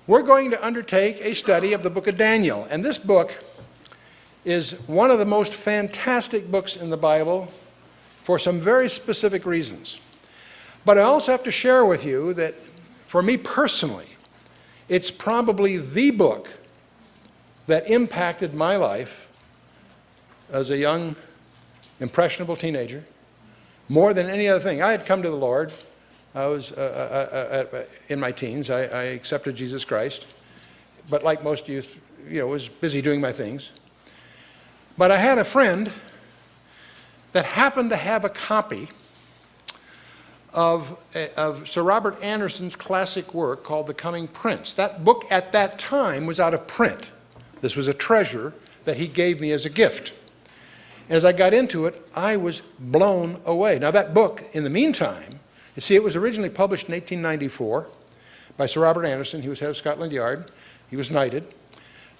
We're going to undertake a study of the book of Daniel. And this book is one of the most fantastic books in the Bible for some very specific reasons. But I also have to share with you that for me personally, it's probably the book that impacted my life as a young, impressionable teenager more than any other thing. I had come to the Lord. I was in my teens. I accepted Jesus Christ. But like most youth, was busy doing my things. But I had a friend that happened to have a copy of Sir Robert Anderson's classic work called The Coming Prince. That book at that time was out of print. This was a treasure that he gave me as a gift. As I got into it, I was blown away. Now that book, in the meantime, you see, it was originally published in 1894 by Sir Robert Anderson. He was head of Scotland Yard. He was knighted.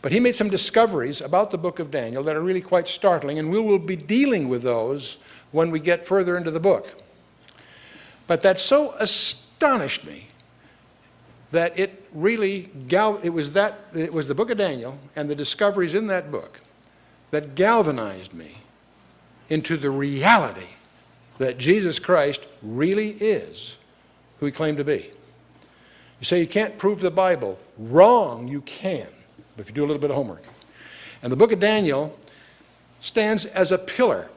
But he made some discoveries about the book of Daniel that are really quite startling, and we will be dealing with those when we get further into the book. But that so astonished me that it really, it was the book of Daniel and the discoveries in that book that galvanized me into the reality that Jesus Christ really is who he claimed to be. You say you can't prove the Bible. Wrong, you can, if you do a little bit of homework. And the book of Daniel stands as a pillar,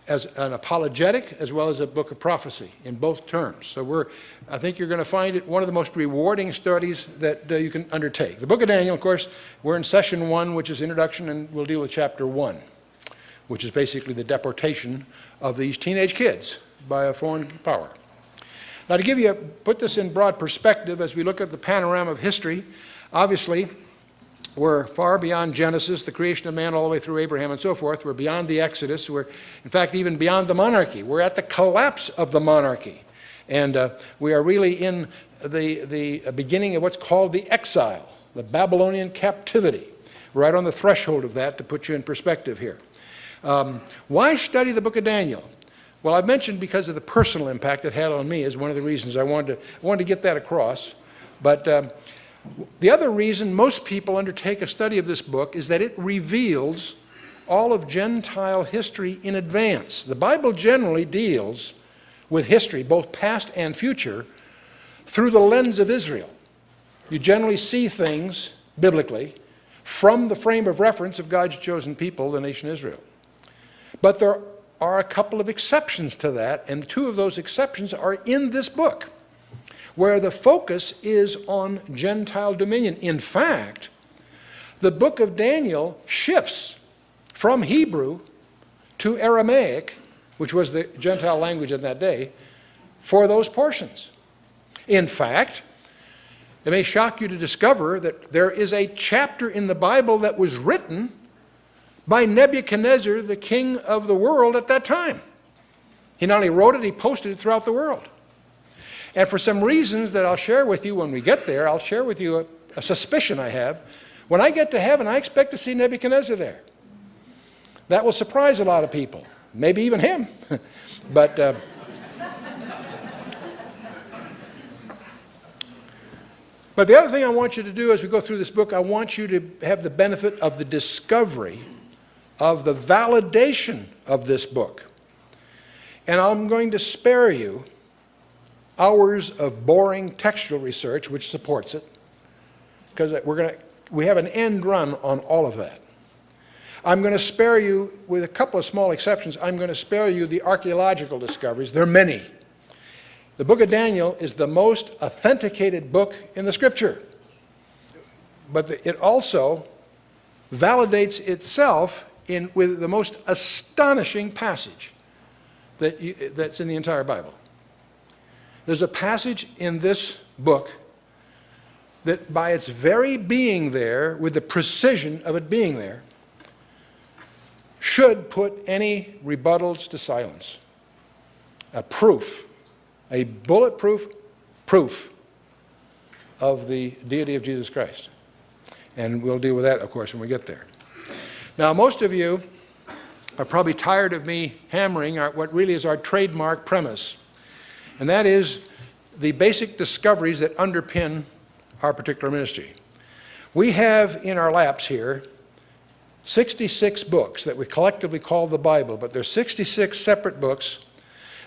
as an apologetic as well as a book of prophecy in both terms. So I think you're going to find it one of the most rewarding studies that you can undertake. The book of Daniel, of course, we're in session 1, which is introduction, and we'll deal with chapter 1, which is basically the deportation of these teenage kids by a foreign power. Now to put this in broad perspective as we look at the panorama of history, obviously we're far beyond Genesis, the creation of man, all the way through Abraham and so forth. We're beyond the Exodus. We're, in fact, even beyond the monarchy. We're at the collapse of the monarchy. And we are really in the beginning of what's called the exile, the Babylonian captivity. Right on the threshold of that to put you in perspective here. Why study the book of Daniel? Well, I've mentioned because of the personal impact it had on me is one of the reasons I wanted to get that across. But the other reason most people undertake a study of this book is that it reveals all of Gentile history in advance. The Bible generally deals with history, both past and future, through the lens of Israel. You generally see things, biblically, from the frame of reference of God's chosen people, the nation Israel. But there are a couple of exceptions to that, and 2 of those exceptions are in this book, where the focus is on Gentile dominion. In fact, the book of Daniel shifts from Hebrew to Aramaic, which was the Gentile language in that day, for those portions. In fact, it may shock you to discover that there is a chapter in the Bible that was written by Nebuchadnezzar, the king of the world at that time. He not only wrote it, he posted it throughout the world. And for some reasons that I'll share with you when we get there, I'll share with you a suspicion I have. When I get to heaven, I expect to see Nebuchadnezzar there. That will surprise a lot of people, maybe even him. But the other thing I want you to do as we go through this book, I want you to have the benefit of the discovery of the validation of this book. And I'm going to spare you hours of boring textual research, which supports it, because we have an end run on all of that. I'm going to spare you, with a couple of small exceptions, I'm going to spare you the archaeological discoveries. There are many. The book of Daniel is the most authenticated book in the Scripture. But it also validates itself with the most astonishing passage that's in the entire Bible. There's a passage in this book that by its very being there, with the precision of it being there, should put any rebuttals to silence. A proof, a bulletproof proof of the deity of Jesus Christ. And we'll deal with that, of course, when we get there. Now, most of you are probably tired of me hammering what really is our trademark premise, and that is the basic discoveries that underpin our particular ministry. We have in our laps here 66 books that we collectively call the Bible, but there's 66 separate books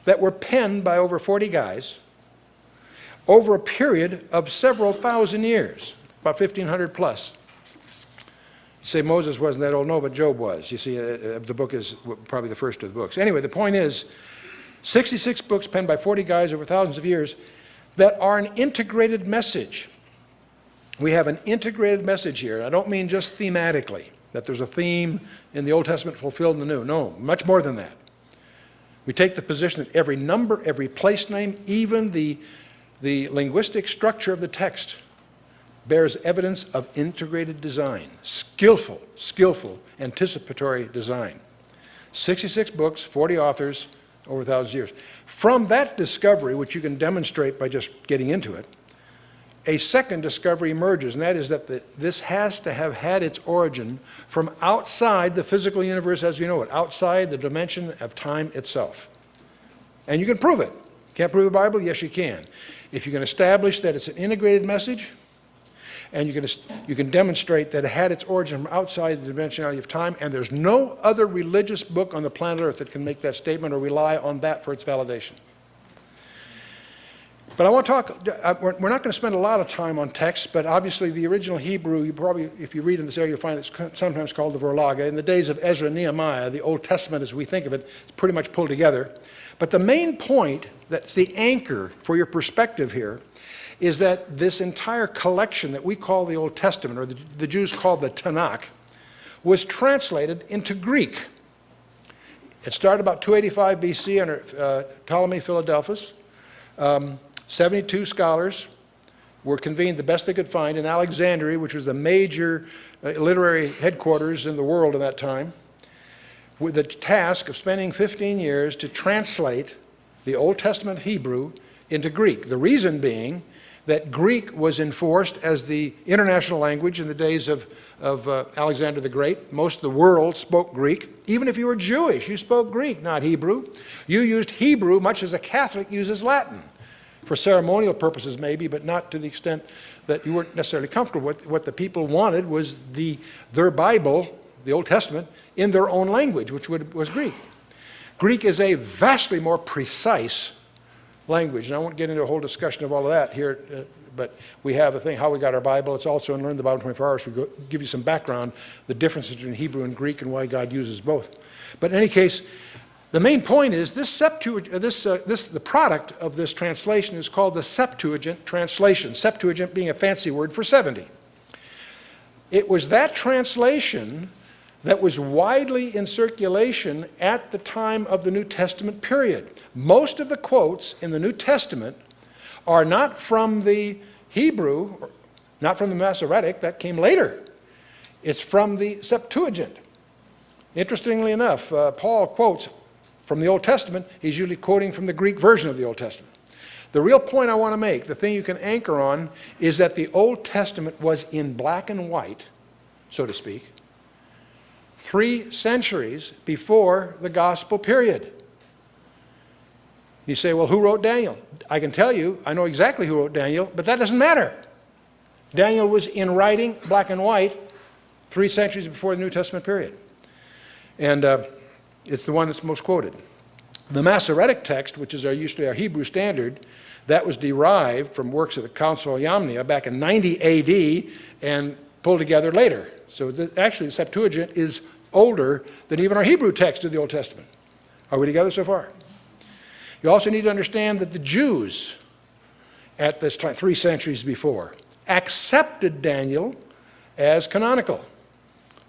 that were penned by over 40 guys over a period of several thousand years, about 1,500 plus. You say Moses wasn't that old? No, but Job was. You see, the book is probably the first of the books. Anyway, the point is, 66 books penned by 40 guys over thousands of years that are an integrated message. We have an integrated message here. I don't mean just thematically, that there's a theme in the Old Testament fulfilled in the New. No, much more than that. We take the position that every number, every place name, even the linguistic structure of the text bears evidence of integrated design, skillful, anticipatory design. 66 books, 40 authors, over 1,000 years. From that discovery, which you can demonstrate by just getting into it, a second discovery emerges, and that is that this has to have had its origin from outside the physical universe as we know it, outside the dimension of time itself. And you can prove it. Can't prove the Bible? Yes, you can. If you can establish that it's an integrated message, and you can demonstrate that it had its origin from outside the dimensionality of time, and there's no other religious book on the planet Earth that can make that statement or rely on that for its validation. But I want to talk, we're not going to spend a lot of time on text, but obviously the original Hebrew, you probably, if you read in this area, you'll find it's sometimes called the Verlaga. In the days of Ezra and Nehemiah, the Old Testament as we think of it, is pretty much pulled together. But the main point, that's the anchor for your perspective here, is that this entire collection that we call the Old Testament, or the Jews called the Tanakh, was translated into Greek. It started about 285 BC under Ptolemy Philadelphus. 72 scholars were convened, the best they could find, in Alexandria, which was the major literary headquarters in the world at that time, with the task of spending 15 years to translate the Old Testament Hebrew into Greek. The reason being that Greek was enforced as the international language in the days of Alexander the Great. Most of the world spoke Greek. Even if you were Jewish, you spoke Greek, not Hebrew. You used Hebrew much as a Catholic uses Latin, for ceremonial purposes maybe, but not to the extent that you weren't necessarily comfortable with. What the people wanted was their Bible, the Old Testament, in their own language, which was Greek. Greek is a vastly more precise language, and I won't get into a whole discussion of all of that here, but we have a thing, how we got our Bible. It's also in Learn the Bible in 24 Hours. We give you some background, the differences between Hebrew and Greek and why God uses both. But in any case, the main point is the product of this translation is called the Septuagint translation, Septuagint being a fancy word for 70. It was that translation that was widely in circulation at the time of the New Testament period. Most of the quotes in the New Testament are not from the Hebrew, not from the Masoretic, that came later. It's from the Septuagint. Interestingly enough, Paul quotes from the Old Testament, he's usually quoting from the Greek version of the Old Testament. The real point I want to make, the thing you can anchor on, is that the Old Testament was in black and white, so to speak, 3 centuries before the gospel period. You say, well, who wrote Daniel? I can tell you, I know exactly who wrote Daniel, but that doesn't matter. Daniel was in writing, black and white, 3 centuries before the New Testament period. And it's the one that's most quoted. The Masoretic text, which is usually our Hebrew standard, that was derived from works of the Council of Yamnia back in 90 AD and pulled together later. So actually the Septuagint is older than even our Hebrew text of the Old Testament. Are we together so far? You also need to understand that the Jews at this time, 3 centuries before, accepted Daniel as canonical.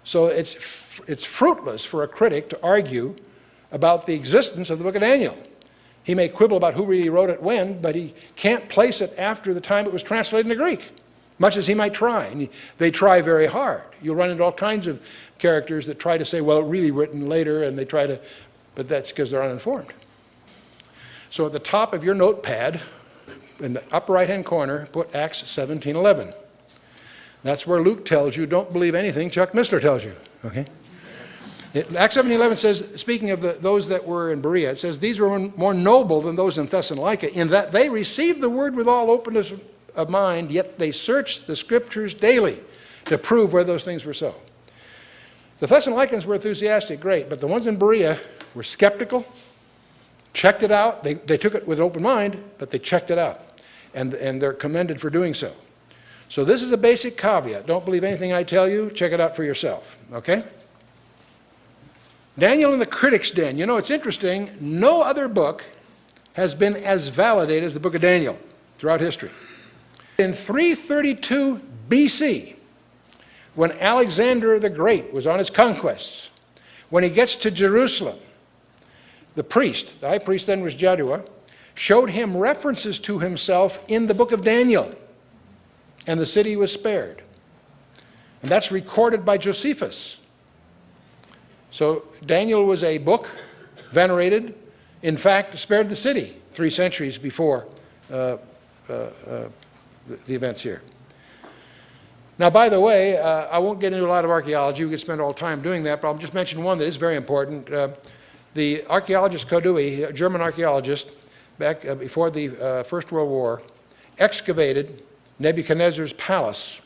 So it's fruitless for a critic to argue about the existence of the book of Daniel. He may quibble about who really wrote it when, but he can't place it after the time it was translated into Greek, much as he might try. And they try very hard. You'll run into all kinds of characters that try to say, well, it really written later, and they try to, but that's because they're uninformed. So at the top of your notepad, in the upper right-hand corner, put Acts 17:11. That's where Luke tells you, don't believe anything Chuck Missler tells you, okay? Acts 17:11 says, speaking of those that were in Berea, it says, these were more noble than those in Thessalonica, in that they received the word with all openness mind, yet they searched the Scriptures daily to prove where those things were so. The Thessalonians were enthusiastic, great, but the ones in Berea were skeptical, checked it out. They took it with an open mind, but they checked it out, and they're commended for doing so. So this is a basic caveat. Don't believe anything I tell you. Check it out for yourself, okay? Daniel and the Critics' Den. You know, it's interesting. No other book has been as validated as the book of Daniel throughout history. In 332 BC, when Alexander the Great was on his conquests, when he gets to Jerusalem, the high priest then was Jaddua, showed him references to himself in the book of Daniel, and the city was spared. And that's recorded by Josephus. So Daniel was a book venerated, in fact, spared the city 3 centuries before the events here. Now, by the way, I won't get into a lot of archaeology. We could spend all time doing that, but I'll just mention one that is very important. The archaeologist Koinonia, a German archaeologist, back before the First World War, excavated Nebuchadnezzar's palace,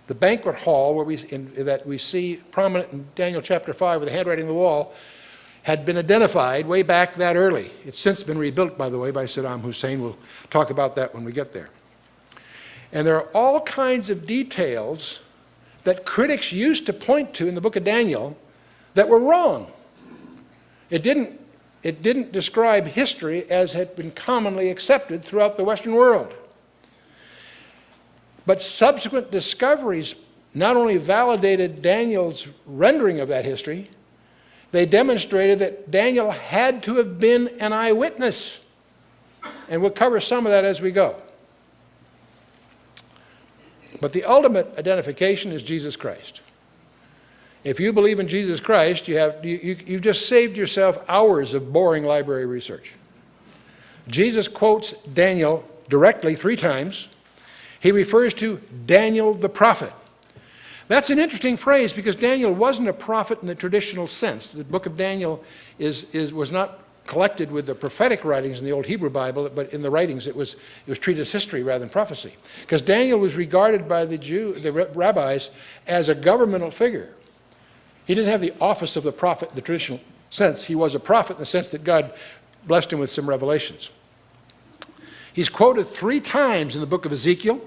the banquet hall that we see prominent in Daniel chapter 5 with the handwriting on the wall, had been identified way back that early. It's since been rebuilt, by the way, by Saddam Hussein. We'll talk about that when we get there. And there are all kinds of details that critics used to point to in the book of Daniel that were wrong. It didn't describe history as had been commonly accepted throughout the Western world. But subsequent discoveries not only validated Daniel's rendering of that history, they demonstrated that Daniel had to have been an eyewitness. And we'll cover some of that as we go. But the ultimate identification is Jesus Christ. If you believe in Jesus Christ, you've just saved yourself hours of boring library research. Jesus quotes Daniel directly 3 times. He refers to Daniel the prophet. That's an interesting phrase because Daniel wasn't a prophet in the traditional sense. The book of Daniel was not collected with the prophetic writings in the Old Hebrew Bible, but in the writings it was treated as history rather than prophecy. Because Daniel was regarded by the rabbis as a governmental figure. He didn't have the office of the prophet in the traditional sense. He was a prophet in the sense that God blessed him with some revelations. He's quoted 3 times in the book of Ezekiel.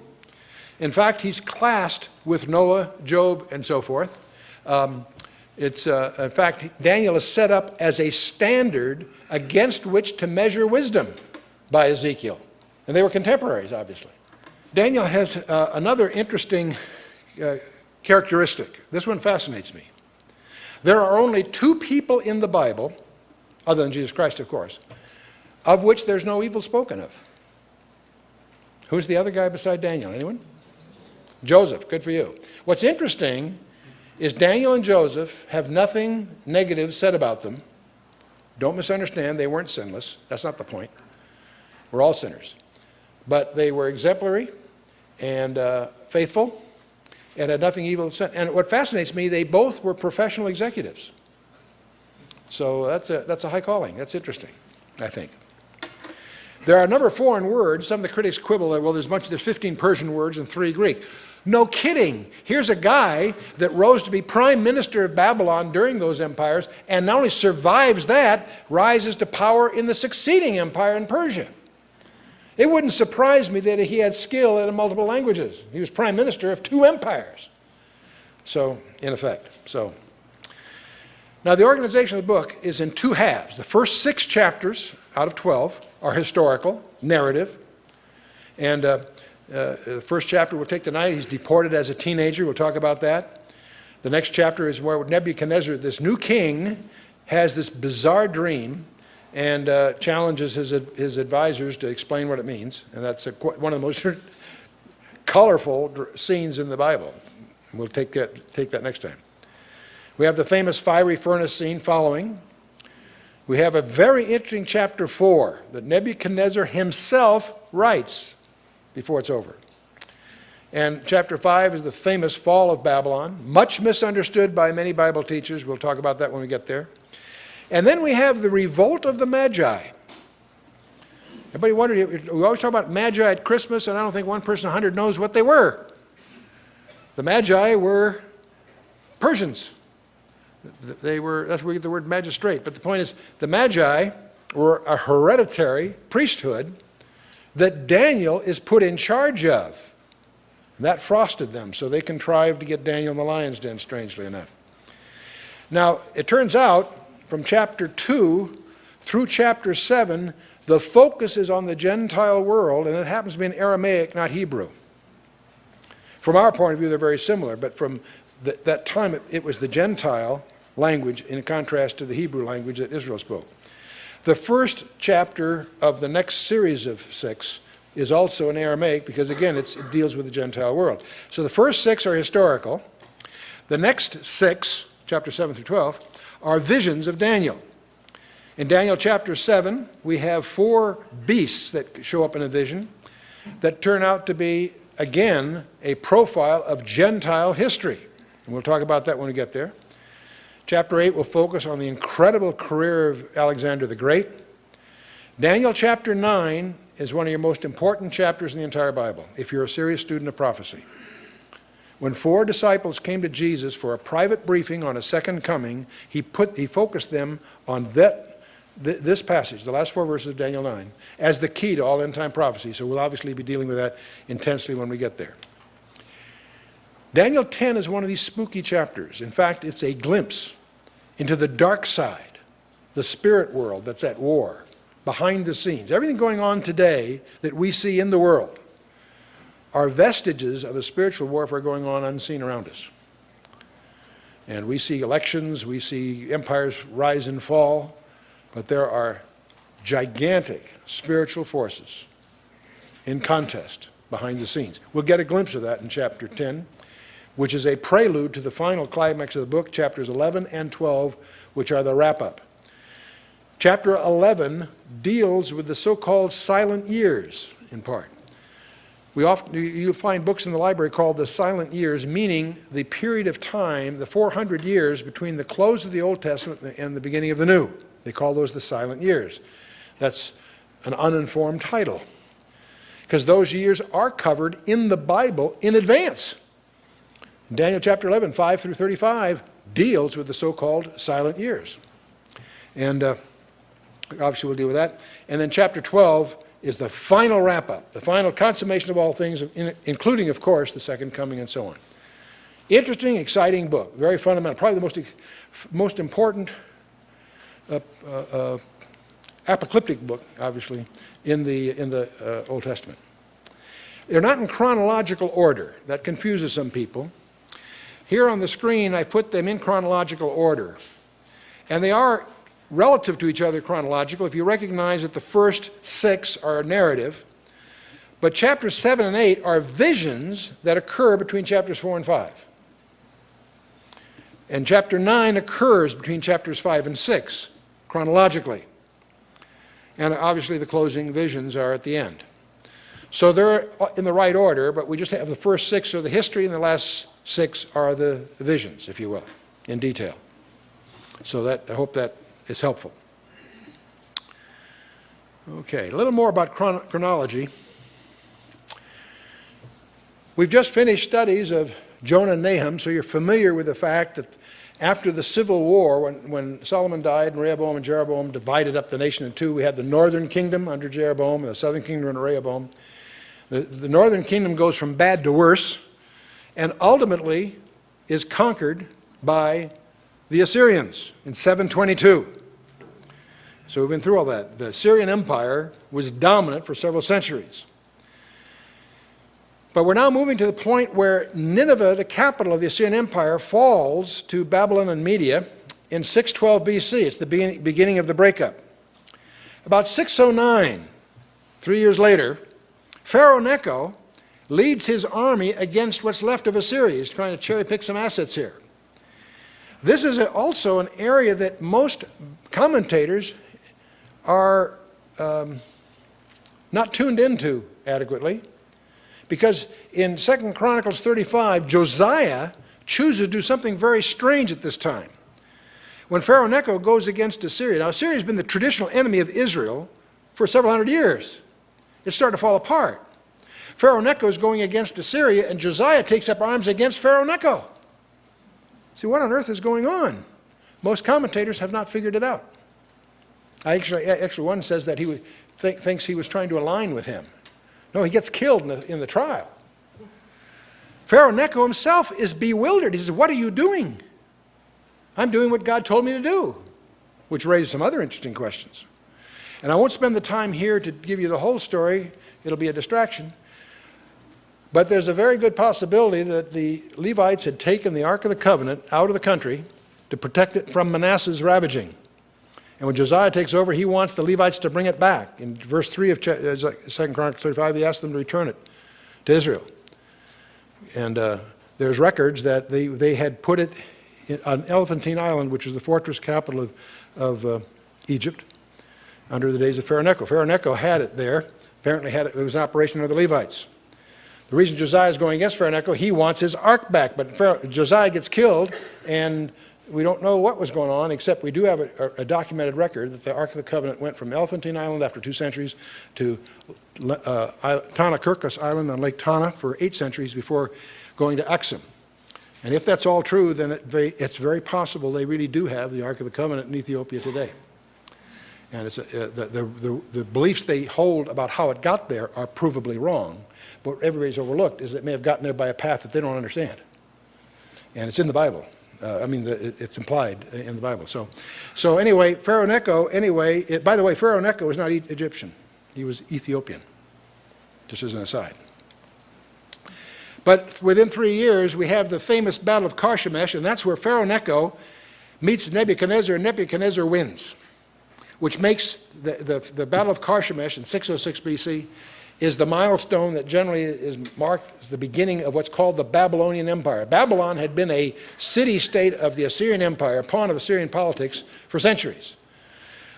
In fact, he's classed with Noah, Job, and so forth. In fact, Daniel is set up as a standard against which to measure wisdom by Ezekiel. And they were contemporaries, obviously. Daniel has another interesting characteristic. This one fascinates me. There are only 2 people in the Bible, other than Jesus Christ, of course, of which there's no evil spoken of. Who's the other guy beside Daniel? Anyone? Joseph. Good for you. What's interesting is Daniel and Joseph have nothing negative said about them. Don't misunderstand, they weren't sinless. That's not the point. We're all sinners. But they were exemplary and faithful and had nothing evil said. And what fascinates me, they both were professional executives. So that's a high calling. That's interesting, I think. There are a number of foreign words. Some of the critics quibble that, well, there's 15 Persian words and 3 Greek. No kidding. Here's a guy that rose to be prime minister of Babylon during those empires, and not only survives that, rises to power in the succeeding empire in Persia. It wouldn't surprise me that he had skill in multiple languages. He was prime minister of 2 empires. So, in effect. Now, the organization of the book is in 2 halves. The first 6 chapters out of 12 are historical, narrative. And the first chapter we'll take tonight, he's deported as a teenager. We'll talk about that. The next chapter is where Nebuchadnezzar, this new king, has this bizarre dream and challenges his advisors to explain what it means. And that's one of the most colorful scenes in the Bible. We'll take that next time. We have the famous fiery furnace scene following. We have a very interesting chapter 4 that Nebuchadnezzar himself writes before it's over. And chapter 5 is the famous fall of Babylon, much misunderstood by many Bible teachers. We'll talk about that when we get there. And then we have the revolt of the Magi. Everybody wondered, we always talk about Magi at Christmas, and I don't think one person 100 knows what they were. The Magi were Persians. That's where we get the word magistrate. But the point is, the Magi were a hereditary priesthood that Daniel is put in charge of. And that frosted them, so they contrived to get Daniel in the lion's den, strangely enough. Now, it turns out, from chapter 2 through chapter 7, the focus is on the Gentile world, and it happens to be in Aramaic, not Hebrew. From our point of view, they're very similar, but from that time, it was the Gentile language in contrast to the Hebrew language that Israel spoke. The first chapter of the next series of 6 is also in Aramaic because, again, it deals with the Gentile world. So the first 6 are historical. The next 6, chapter 7 through 12, are visions of Daniel. In Daniel chapter 7, we have 4 beasts that show up in a vision that turn out to be, again, a profile of Gentile history. And we'll talk about that when we get there. Chapter 8 will focus on the incredible career of Alexander the Great. Daniel chapter 9 is one of your most important chapters in the entire Bible, if you're a serious student of prophecy. When 4 disciples came to Jesus for a private briefing on a second coming, he focused them on this passage, the last 4 verses of Daniel 9, as the key to all end-time prophecy. So we'll obviously be dealing with that intensely when we get there. Daniel 10 is one of these spooky chapters. In fact, it's a glimpse into the dark side, the spirit world that's at war, behind the scenes. Everything going on today that we see in the world are vestiges of a spiritual warfare going on unseen around us. And we see elections, we see empires rise and fall, but there are gigantic spiritual forces in contest behind the scenes. We'll get a glimpse of that in chapter 10, which is a prelude to the final climax of the book, chapters 11 and 12, which are the wrap-up. Chapter 11 deals with the so-called silent years, in part. You'll find books in the library called the silent years, meaning the period of time, the 400 years between the close of the Old Testament and the beginning of the New. They call those the silent years. That's an uninformed title, because those years are covered in the Bible in advance. Daniel chapter 11, 5 through 35, deals with the so-called silent years. And obviously we'll deal with that. And then chapter 12 is the final wrap-up, the final consummation of all things, including, of course, the second coming and so on. Interesting, exciting book, very fundamental, probably the most important apocalyptic book, obviously, in the Old Testament. They're not in chronological order. That confuses some people. Here on the screen, I put them in chronological order. And they are relative to each other chronological if you recognize that the first 6 are narrative, but chapters 7 and 8 are visions that occur between chapters 4 and 5. And chapter 9 occurs between chapters 5 and 6, chronologically. And obviously the closing visions are at the end. So they're in the right order, but we just have the first 6 are the history and the last 6 are the visions, if you will, in detail. So I hope that is helpful. Okay, a little more about chronology. We've just finished studies of Jonah and Nahum, so you're familiar with the fact that after the civil war, when Solomon died and Rehoboam and Jeroboam divided up the nation in 2, we had the northern kingdom under Jeroboam and the southern kingdom under Rehoboam. The northern kingdom goes from bad to worse and ultimately is conquered by the Assyrians in 722. So we've been through all that. The Assyrian Empire was dominant for several centuries. But we're now moving to the point where Nineveh, the capital of the Assyrian Empire, falls to Babylon and Media in 612 BC. It's the beginning of the breakup. About 609, 3 years later, Pharaoh Necho leads his army against what's left of Assyria. He's trying to cherry pick some assets here. This is also an area that most commentators are not tuned into adequately, because in 2 Chronicles 35, Josiah chooses to do something very strange at this time. When Pharaoh Necho goes against Assyria, now Assyria has been the traditional enemy of Israel for several hundred years. It's starting to fall apart. Pharaoh Necho is going against Assyria, and Josiah takes up arms against Pharaoh Necho. See, what on earth is going on? Most commentators have not figured it out. Actually, one says that he thinks he was trying to align with him. No, he gets killed in the trial. Pharaoh Necho himself is bewildered. He says, what are you doing? I'm doing what God told me to do, which raises some other interesting questions. And I won't spend the time here to give you the whole story. It'll be a distraction. But there's a very good possibility that the Levites had taken the Ark of the Covenant out of the country to protect it from Manasseh's ravaging. And when Josiah takes over, he wants the Levites to bring it back. In verse 3 of 2 Chronicles 35, he asks them to return it to Israel. And there's records that they had put it on Elephantine Island, which is the fortress capital of Egypt, under the days of Pharaoh Necho. Pharaoh Necho had it there. Apparently it was an operation of the Levites. The reason Josiah is going against Pharaoh Necho, he wants his ark back. But Josiah gets killed, and we don't know what was going on, except we do have a documented record that the Ark of the Covenant went from Elephantine Island after 2 centuries to Tana-Kirkos Island on Lake Tana for 8 centuries before going to Axum. And if that's all true, then it's very possible they really do have the Ark of the Covenant in Ethiopia today. And the beliefs they hold about how it got there are provably wrong. But what everybody's overlooked is that it may have gotten there by a path that they don't understand. And it's in the Bible. It's implied in the Bible. So anyway, Pharaoh Necho, by the way, Pharaoh Necho was not Egyptian. He was Ethiopian, just as an aside. But within 3 years, we have the famous Battle of Carchemish, and that's where Pharaoh Necho meets Nebuchadnezzar, and Nebuchadnezzar wins, which makes the Battle of Carchemish in 606 BC is the milestone that generally is marked as the beginning of what's called the Babylonian Empire. Babylon had been a city-state of the Assyrian Empire, a pawn of Assyrian politics for centuries.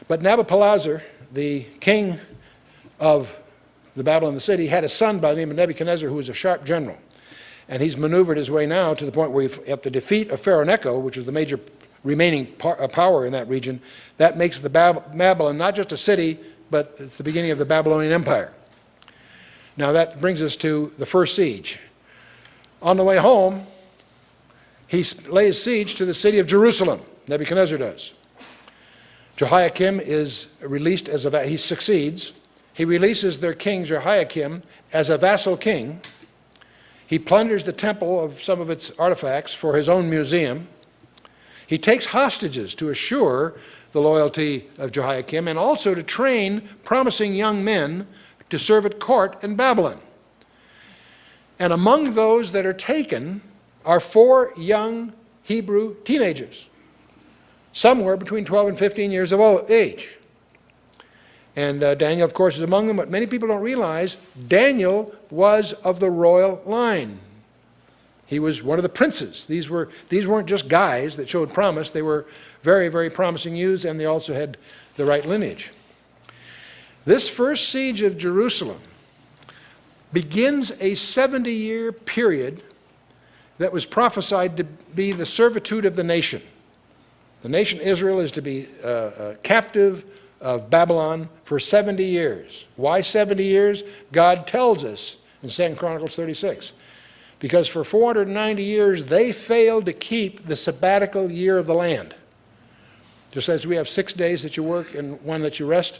But Nabopolassar, the king of the Babylon, the city, had a son by the name of Nebuchadnezzar who was a sharp general. And he's maneuvered his way now to the point where at the defeat of Pharaoh Necho, which is the major remaining power in that region, that makes the Babylon not just a city, but it's the beginning of the Babylonian Empire. Now that brings us to the first siege. On the way home, he lays siege to the city of Jerusalem. Nebuchadnezzar does. Jehoiakim is released he succeeds. He releases their king Jehoiakim as a vassal king. He plunders the temple of some of its artifacts for his own museum. He takes hostages to assure the loyalty of Jehoiakim and also to train promising young men to serve at court in Babylon. And among those that are taken are 4 young Hebrew teenagers, somewhere between 12 and 15 years of age. And Daniel, of course, is among them, but many people don't realize Daniel was of the royal line. He was one of the princes. These weren't just guys that showed promise. They were very, very promising youths, and they also had the right lineage. This first siege of Jerusalem begins a 70-year period that was prophesied to be the servitude of the nation. The nation Israel is to be captive of Babylon for 70 years. Why 70 years? God tells us in 2 Chronicles 36. Because for 490 years, they failed to keep the sabbatical year of the land. Just as we have 6 days that you work and 1 that you rest,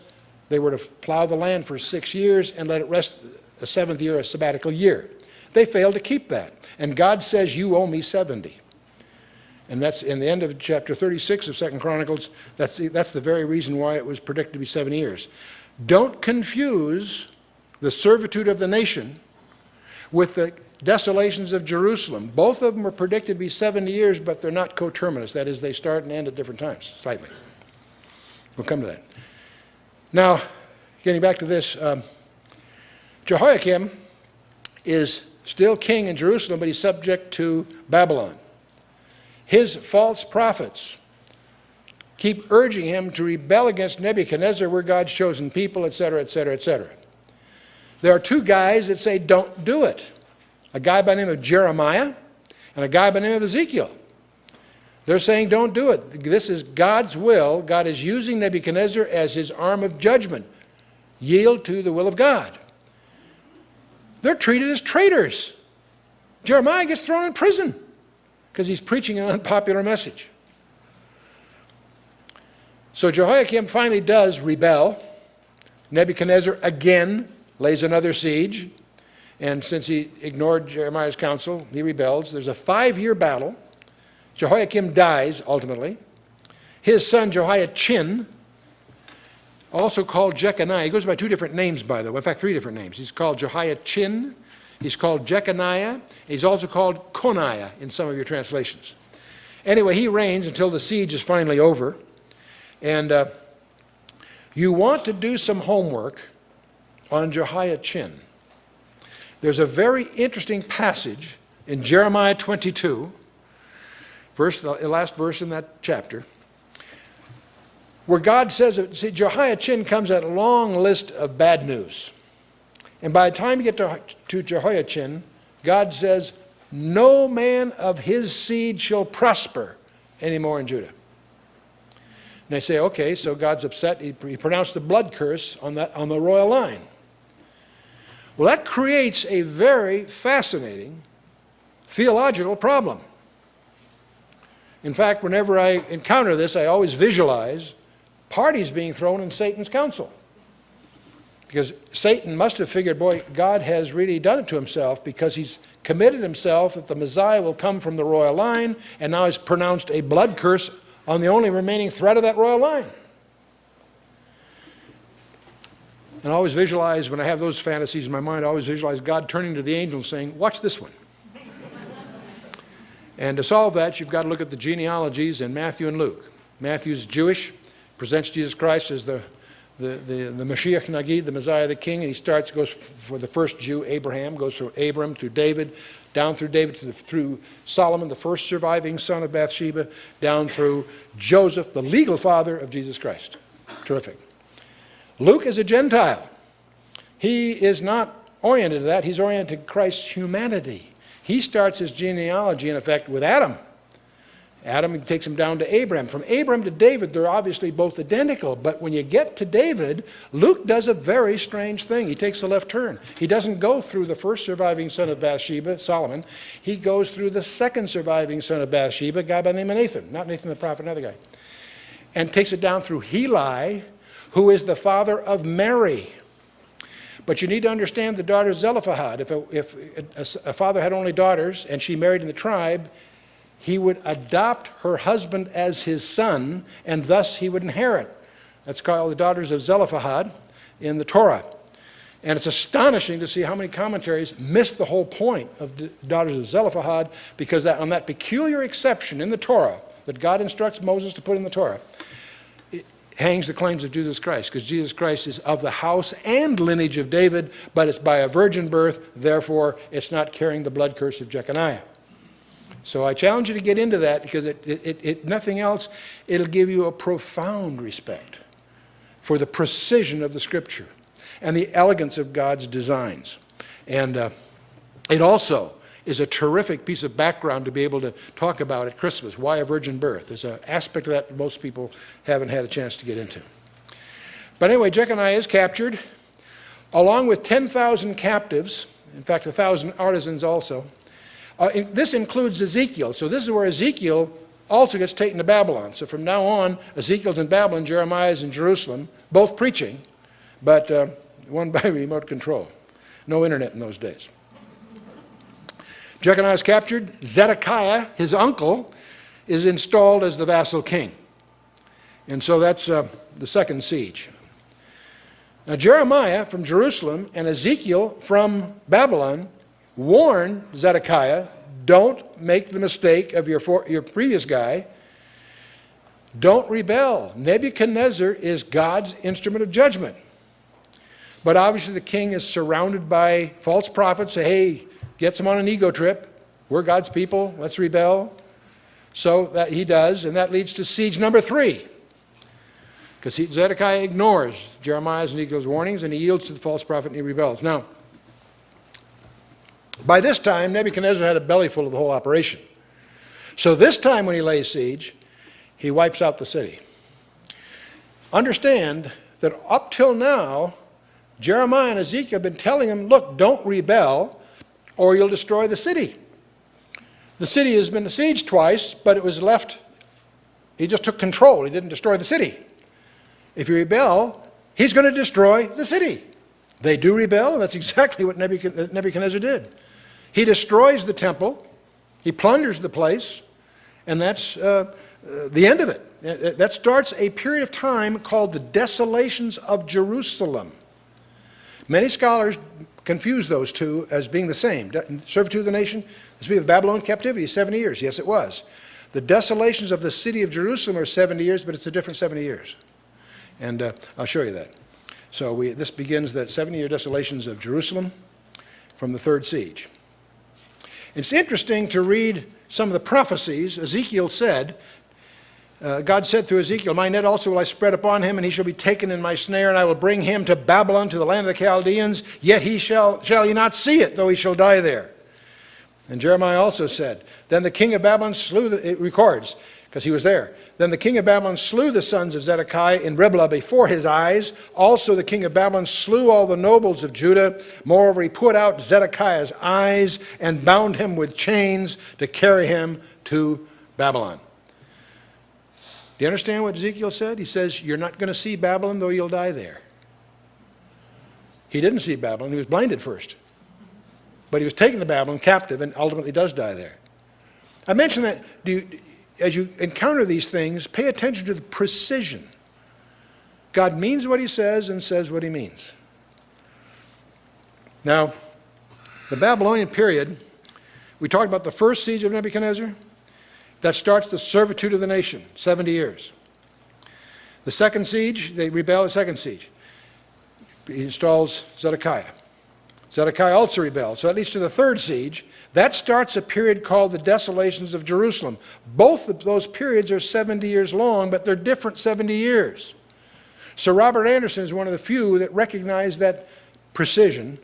they were to plow the land for 6 years and let it rest a 7th year, a sabbatical year. They failed to keep that. And God says, you owe me 70. And that's in the end of chapter 36 of 2 Chronicles. That's the very reason why it was predicted to be 7 years. Don't confuse the servitude of the nation with the desolations of Jerusalem. Both of them are predicted to be 70 years, but they're not coterminous. That is, they start and end at different times, slightly. We'll come to that. Now, getting back to this, Jehoiakim is still king in Jerusalem, but he's subject to Babylon. His false prophets keep urging him to rebel against Nebuchadnezzar, we're God's chosen people, etc., etc., etc. There are 2 guys that say, don't do it. A guy by the name of Jeremiah and a guy by the name of Ezekiel. They're saying, don't do it. This is God's will. God is using Nebuchadnezzar as his arm of judgment. yield to the will of God. They're treated as traitors. Jeremiah gets thrown in prison because he's preaching an unpopular message. So Jehoiakim finally does rebel. Nebuchadnezzar again lays another siege. And since he ignored Jeremiah's counsel, he rebels. There's a 5-year battle. Jehoiakim dies ultimately. His son Jehoiachin, also called Jeconiah, he goes by 2 different names, by the way. In fact, 3 different names. He's called Jehoiachin. He's called Jeconiah. He's also called Koiniah in some of your translations. Anyway, he reigns until the siege is finally over. And you want to do some homework on Jehoiachin. There's a very interesting passage in Jeremiah 22, the last verse in that chapter, where God says, see, Jehoiachin comes at a long list of bad news. And by the time you get to Jehoiachin, God says, no man of his seed shall prosper anymore in Judah. And they say, okay, so God's upset. He pronounced the blood curse on the royal line. Well, that creates a very fascinating theological problem. In fact, whenever I encounter this, I always visualize parties being thrown in Satan's council. Because Satan must have figured, boy, God has really done it to himself because he's committed himself that the Messiah will come from the royal line, and now he's pronounced a blood curse on the only remaining thread of that royal line. And I always visualize, when I have those fantasies in my mind, I always visualize God turning to the angel and saying, watch this one. And to solve that, you've got to look at the genealogies in Matthew and Luke. Matthew's Jewish, presents Jesus Christ as the Mashiach Nagid, the Messiah, the King, and he goes for the first Jew, Abraham, goes through Abram, through David, down through David, through Solomon, the first surviving son of Bathsheba, down through Joseph, the legal father of Jesus Christ. Terrific. Luke is a Gentile. He is not oriented to that. He's oriented to Christ's humanity. He starts his genealogy, in effect, with Adam. Adam takes him down to Abraham. From Abraham to David, they're obviously both identical. But when you get to David, Luke does a very strange thing. He takes a left turn. He doesn't go through the first surviving son of Bathsheba, Solomon. He goes through the second surviving son of Bathsheba, a guy by the name of Nathan. Not Nathan the prophet, another guy. And takes it down through Heli, who is the father of Mary. But you need to understand the daughter of Zelophehad. If a father had only daughters and she married in the tribe, he would adopt her husband as his son, and thus he would inherit. That's called the daughters of Zelophehad in the Torah. And it's astonishing to see how many commentaries miss the whole point of the daughters of Zelophehad, because on that peculiar exception in the Torah that God instructs Moses to put in the Torah, it hangs the claims of Jesus Christ, because Jesus Christ is of the house and lineage of David, but it's by a virgin birth, therefore it's not carrying the blood curse of Jeconiah. So I challenge you to get into that, because nothing else, it'll give you a profound respect for the precision of the Scripture and the elegance of God's designs. And it also is a terrific piece of background to be able to talk about at Christmas. Why a virgin birth? There's an aspect of that most people haven't had a chance to get into. But anyway, Jeconiah is captured, along with 10,000 captives, in fact 1,000 artisans also. This includes Ezekiel. So this is where Ezekiel also gets taken to Babylon. So from now on, Ezekiel's in Babylon, Jeremiah's in Jerusalem, both preaching, but one by remote control. No internet in those days. Jeconiah is captured. Zedekiah, his uncle, is installed as the vassal king. And so that's the second siege. Now Jeremiah from Jerusalem and Ezekiel from Babylon warn Zedekiah, don't make the mistake of your previous guy. Don't rebel. Nebuchadnezzar is God's instrument of judgment. But obviously the king is surrounded by false prophets. Say, hey, gets him on an ego trip. We're God's people. Let's rebel. So that he does, and that leads to siege number 3. Because Zedekiah ignores Jeremiah's and Ezekiel's warnings, and he yields to the false prophet and he rebels. Now, by this time, Nebuchadnezzar had a belly full of the whole operation. So this time when he lays siege, he wipes out the city. Understand that up till now, Jeremiah and Ezekiel have been telling him, look, don't rebel or you'll destroy the city. The city has been besieged twice, but it was left, he just took control. He didn't destroy the city. If you rebel, he's going to destroy the city. They do rebel, and that's exactly what Nebuchadnezzar did. He destroys the temple, he plunders the place, and that's the end of it. That starts a period of time called the desolations of Jerusalem. Many scholars confuse those two as being the same. Servitude of the nation, this would be the Babylonian captivity, 70 years. Yes, it was. The desolations of the city of Jerusalem are 70 years, but it's a different 70 years. And I'll show you that. So this begins the 70-year desolations of Jerusalem from the third siege. It's interesting to read some of the prophecies. Ezekiel said, God said through Ezekiel, my net also will I spread upon him, and he shall be taken in my snare, and I will bring him to Babylon, to the land of the Chaldeans, yet shall he not see it, though he shall die there. And Jeremiah also said, then the king of Babylon it records, because he was there, then the king of Babylon slew the sons of Zedekiah in Riblah before his eyes. Also the king of Babylon slew all the nobles of Judah. Moreover, he put out Zedekiah's eyes and bound him with chains to carry him to Babylon. Do you understand what Ezekiel said? He says, you're not going to see Babylon, though you'll die there. He didn't see Babylon. He was blinded first. But he was taken to Babylon captive and ultimately does die there. I mentioned that as you encounter these things, pay attention to the precision. God means what he says and says what he means. Now, the Babylonian period, we talked about the first siege of Nebuchadnezzar. That starts the servitude of the nation, 70 years. The second siege, they rebel the second siege. He installs Zedekiah. Zedekiah also rebels. So that leads to the third siege. That starts a period called the desolations of Jerusalem. Both of those periods are 70 years long, but they're different 70 years. Sir Robert Anderson is one of the few that recognized that precision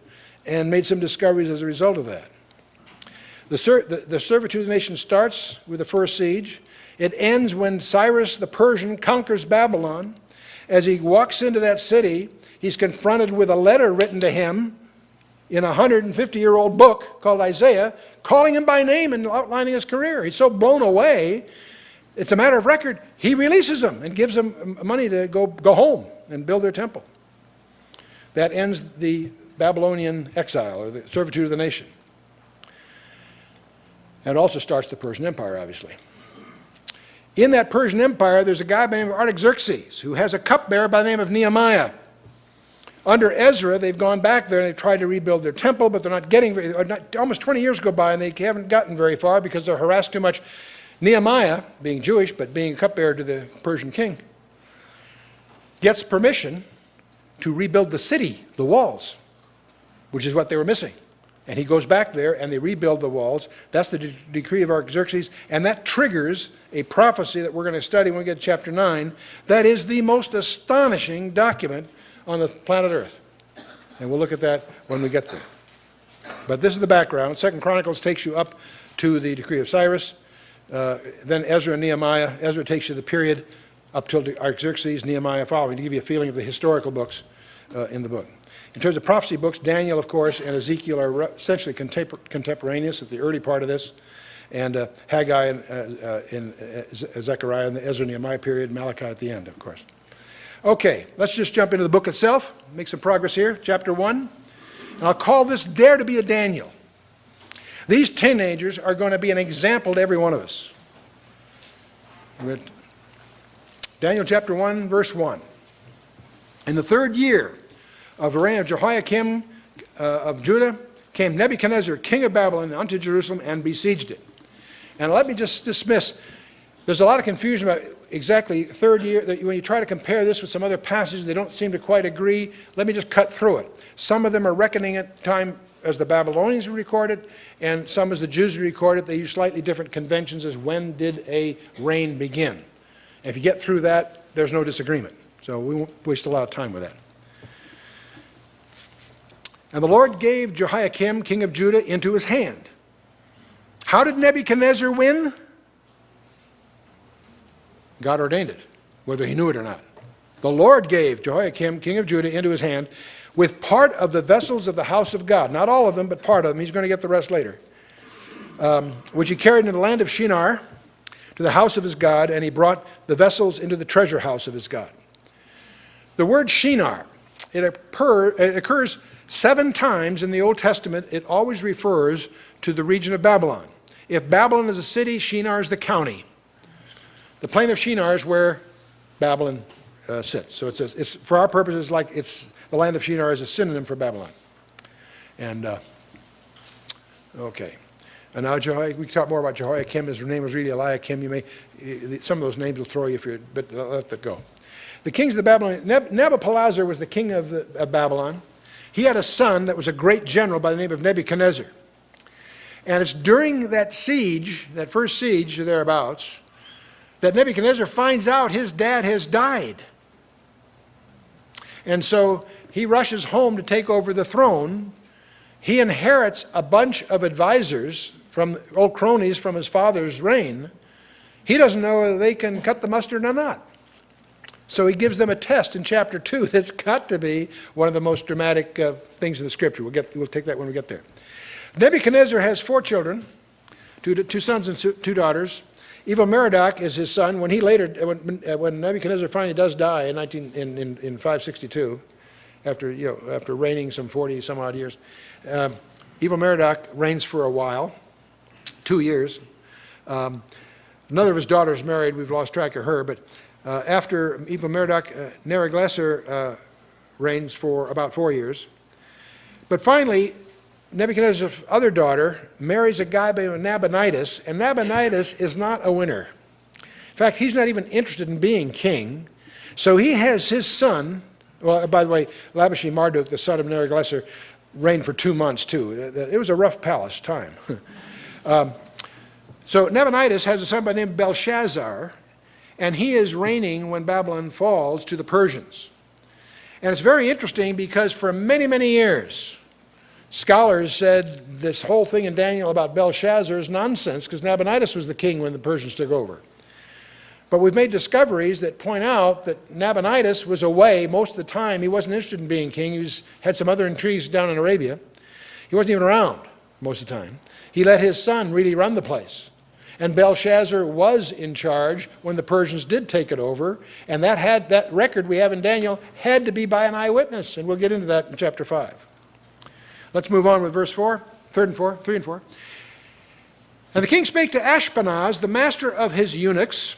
and made some discoveries as a result of that. The servitude of the nation starts with the first siege. It ends when Cyrus the Persian conquers Babylon. As he walks into that city, he's confronted with a letter written to him in a 150-year-old book called Isaiah, calling him by name and outlining his career. He's so blown away, it's a matter of record. He releases them and gives them money to go home and build their temple. That ends the Babylonian exile, or the servitude of the nation. And it also starts the Persian Empire, obviously. In that Persian Empire, there's a guy by the name of Artaxerxes who has a cupbearer by the name of Nehemiah. Under Ezra, they've gone back there and they've tried to rebuild their temple, but they're not getting, almost 20 years go by and they haven't gotten very far because they're harassed too much. Nehemiah, being Jewish but being a cupbearer to the Persian king, gets permission to rebuild the city, the walls, which is what they were missing. And he goes back there and they rebuild the walls. That's the decree of Artaxerxes, and that triggers a prophecy that we're going to study when we get to chapter 9. That is the most astonishing document on the planet Earth. And we'll look at that when we get there. But this is the background. 2 Chronicles takes you up to the decree of Cyrus. Then Ezra and Nehemiah. Ezra takes you the period up till Artaxerxes, Nehemiah following, to give you a feeling of the historical books in the book. In terms of prophecy books, Daniel, of course, and Ezekiel are essentially contemporaneous at the early part of this. And Haggai and Zechariah in the Ezra and Nehemiah period, Malachi at the end, of course. Okay, let's just jump into the book itself, make some progress here. Chapter 1. And I'll call this Dare to be a Daniel. These teenagers are going to be an example to every one of us. Daniel chapter 1, verse 1. In the third year of the reign of Jehoiakim of Judah, came Nebuchadnezzar, king of Babylon, unto Jerusalem and besieged it. And let me just dismiss, there's a lot of confusion about exactly third year. When you try to compare this with some other passages, they don't seem to quite agree. Let me just cut through it. Some of them are reckoning at time as the Babylonians recorded, and some as the Jews recorded. They use slightly different conventions as when did a reign begin. And if you get through that, there's no disagreement. So we won't waste a lot of time with that. And the Lord gave Jehoiakim, king of Judah, into his hand. How did Nebuchadnezzar win? God ordained it, whether he knew it or not. The Lord gave Jehoiakim, king of Judah, into his hand with part of the vessels of the house of God. Not all of them, but part of them. He's going to get the rest later. Which he carried into the land of Shinar, to the house of his God, and he brought the vessels into the treasure house of his God. The word Shinar, it occurs 7 times in the Old Testament. It always refers to the region of Babylon. If Babylon is a city, Shinar is the county. The plain of Shinar is where Babylon sits. So it's for our purposes, the land of Shinar is a synonym for Babylon. And, okay. And now we can talk more about Jehoiakim. His name was really Eliakim. Some of those names will throw you, but let that go. The kings of the Babylonian, Nebuchadnezzar was the king of Babylon. He had a son that was a great general by the name of Nebuchadnezzar. And it's during that siege, that first siege or thereabouts, that Nebuchadnezzar finds out his dad has died. And so he rushes home to take over the throne. He inherits a bunch of advisors from old cronies from his father's reign. He doesn't know whether they can cut the mustard or not. So he gives them a test in chapter 2 that's got to be one of the most dramatic things in the scripture. We'll take that when we get there. Nebuchadnezzar has 4 children, two sons and 2 daughters. Evil-Merodach is his son. When Nebuchadnezzar finally does die in 562, after reigning some 40 some odd years, Evil-Merodach reigns for a while, 2 years. Another of his daughters married. We've lost track of her, but after Evil-Merodach, Neriglissar reigns for about 4 years. But finally, Nebuchadnezzar's other daughter marries a guy by the name of Nabonidus, and Nabonidus is not a winner. In fact, he's not even interested in being king. So he has his son, well, by the way, Labashi-Marduk, the son of Neriglissar, reigned for 2 months too. It was a rough palace time. So Nabonidus has a son by the name of Belshazzar, and he is reigning when Babylon falls to the Persians. And it's very interesting because for many, many years, scholars said this whole thing in Daniel about Belshazzar is nonsense because Nabonidus was the king when the Persians took over. But we've made discoveries that point out that Nabonidus was away most of the time. He wasn't interested in being king. He had some other intrigues down in Arabia. He wasn't even around most of the time. He let his son really run the place. And Belshazzar was in charge when the Persians did take it over. And that record we have in Daniel had to be by an eyewitness. And we'll get into that in chapter 5. Let's move on with verse 4, 3 and 4. And the king spake to Ashpenaz, the master of his eunuchs,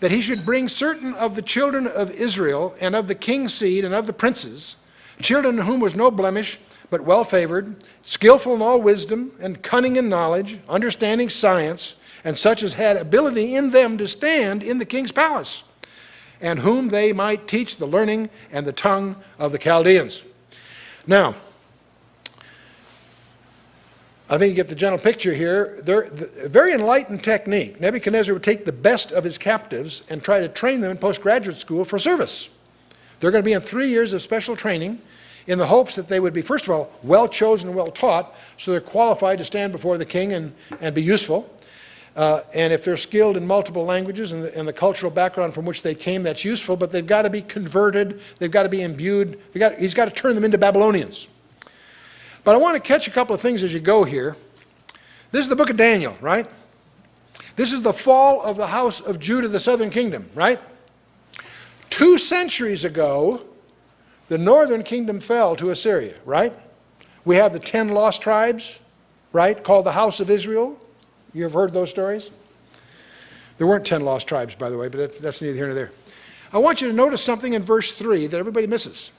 that he should bring certain of the children of Israel, and of the king's seed, and of the princes, children in whom was no blemish, but well favored, skillful in all wisdom, and cunning in knowledge, understanding science, and such as had ability in them to stand in the king's palace, and whom they might teach the learning and the tongue of the Chaldeans. Now, I think you get the general picture here. A very enlightened technique. Nebuchadnezzar would take the best of his captives and try to train them in postgraduate school for service. They're going to be in 3 years of special training in the hopes that they would be, first of all, well chosen and well taught, so they're qualified to stand before the king and be useful. And if they're skilled in multiple languages and the cultural background from which they came, that's useful, but they've got to be converted, they've got to be imbued, he's got to turn them into Babylonians. But I want to catch a couple of things as you go here. This is the book of Daniel, right? This is the fall of the house of Judah, the southern kingdom, right? 2 centuries ago, the northern kingdom fell to Assyria, right? We have the 10 lost tribes, right, called the house of Israel. You have heard those stories? There weren't 10 lost tribes, by the way, but that's neither here nor there. I want you to notice something in verse 3 that everybody misses.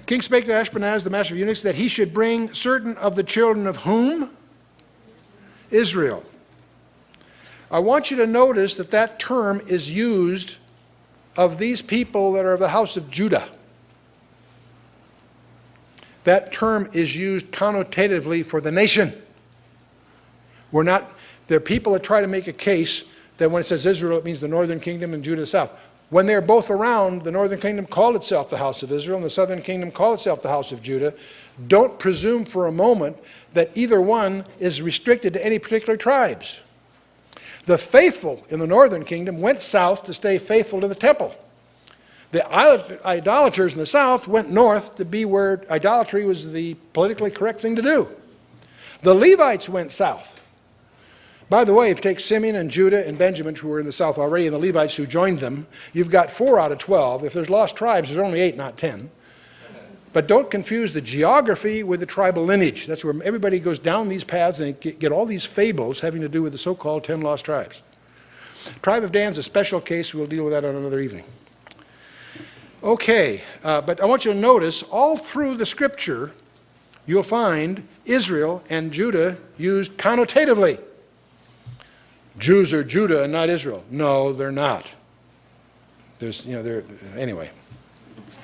King spake to Ashpenaz, the master of eunuchs, that he should bring certain of the children of whom? Israel. I want you to notice that term is used of these people that are of the house of Judah. That term is used connotatively for the nation. There are people that try to make a case that when it says Israel, it means the northern kingdom and Judah the south. When they're both around, the northern kingdom called itself the house of Israel, and the southern kingdom called itself the house of Judah. Don't presume for a moment that either one is restricted to any particular tribes. The faithful in the northern kingdom went south to stay faithful to the temple. The idolaters in the south went north to be where idolatry was the politically correct thing to do. The Levites went south. By the way, if you take Simeon and Judah and Benjamin, who were in the south already, and the Levites who joined them, you've got 4 out of 12. If there's lost tribes, there's only 8, not 10. But don't confuse the geography with the tribal lineage. That's where everybody goes down these paths and get all these fables having to do with the so-called 10 lost tribes. Tribe of Dan's a special case. We'll deal with that on another evening. Okay, but I want you to notice all through the scripture, you'll find Israel and Judah used connotatively. Jews are Judah and not Israel. No, they're not. They're anyway.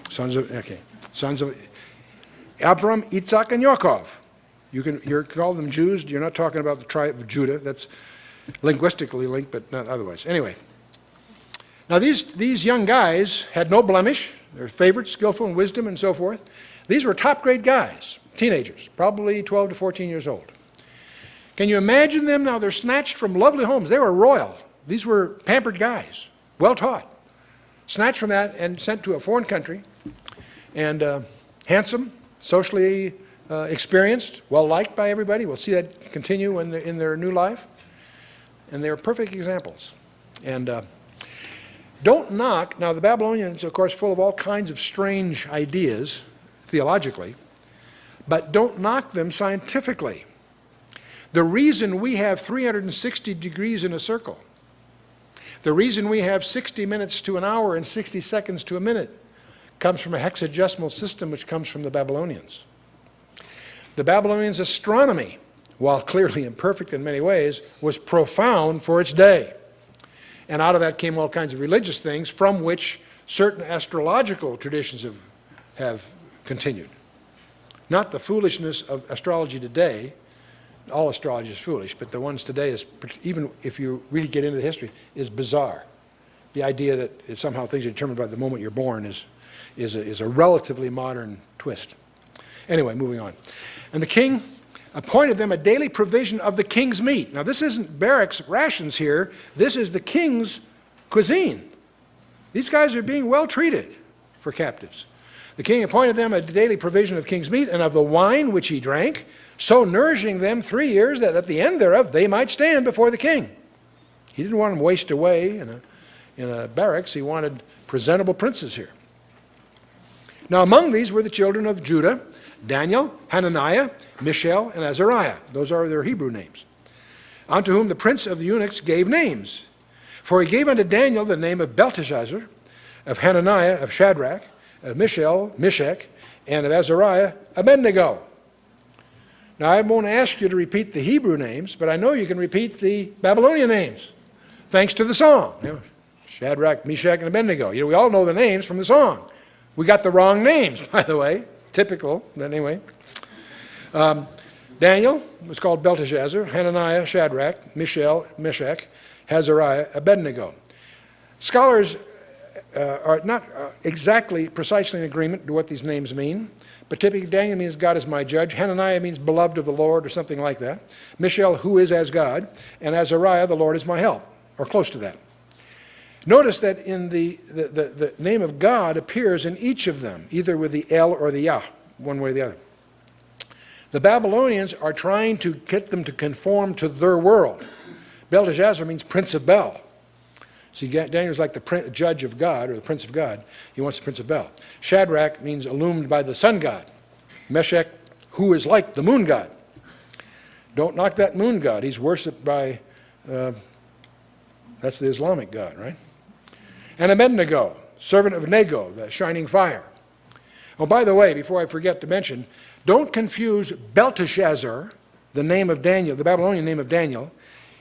Sons of Abram, Isaac, and Yaakov. You call them Jews. You're not talking about the tribe of Judah. That's linguistically linked, but not otherwise. Anyway. Now these young guys had no blemish. They're favorites, skillful in wisdom, and so forth. These were top-grade guys, teenagers, probably 12 to 14 years old. Can you imagine them now? They're snatched from lovely homes. They were royal. These were pampered guys, well taught. Snatched from that and sent to a foreign country. And handsome, socially experienced, well-liked by everybody. We'll see that continue in their new life. And they were perfect examples. And don't knock. Now, the Babylonians, of course, full of all kinds of strange ideas, theologically. But don't knock them scientifically. The reason we have 360 degrees in a circle, the reason we have 60 minutes to an hour and 60 seconds to a minute comes from a hexadecimal system which comes from the Babylonians. The Babylonians' astronomy, while clearly imperfect in many ways, was profound for its day. And out of that came all kinds of religious things from which certain astrological traditions have continued. Not the foolishness of astrology today. All astrology is foolish, but the ones today, is, even if you really get into the history, is bizarre. The idea that somehow things are determined by the moment you're born is a relatively modern twist. Anyway, moving on. And the king appointed them a daily provision of the king's meat. Now, this isn't barracks rations here. This is the king's cuisine. These guys are being well treated for captives. The king appointed them a daily provision of king's meat and of the wine which he drank, so nourishing them 3 years that at the end thereof they might stand before the king. He didn't want them waste away in a barracks. He wanted presentable princes here. Now among these were the children of Judah, Daniel, Hananiah, Mishael, and Azariah. Those are their Hebrew names. Unto whom the prince of the eunuchs gave names. For he gave unto Daniel the name of Belteshazzar, of Hananiah, of Shadrach, of Mishael, Meshach, and of Azariah, Abednego. Now, I won't ask you to repeat the Hebrew names, but I know you can repeat the Babylonian names, thanks to the song. Shadrach, Meshach, and Abednego. We all know the names from the song. We got the wrong names, by the way. Typical, but anyway. Daniel was called Belteshazzar, Hananiah, Shadrach, Mishael, Meshach, Azariah, Abednego. Scholars are not exactly precisely in agreement to what these names mean, but typically Daniel means God is my judge. Hananiah means beloved of the Lord or something like that. Mishael, who is as God, and Azariah, the Lord is my help, or close to that. Notice that in the name of God appears in each of them, either with the El or the Yah, one way or the other. The Babylonians are trying to get them to conform to their world. Belteshazzar means Prince of Bel. See, Daniel's like the judge of God, or the prince of God. He wants the Prince of Bel. Shadrach means illumined by the sun god. Meshach, who is like the moon god. Don't knock that moon god. He's worshipped by, that's the Islamic god, right? And Abednego, servant of Nego, the shining fire. Oh, by the way, before I forget to mention, don't confuse Belteshazzar, the name of Daniel, the Babylonian name of Daniel.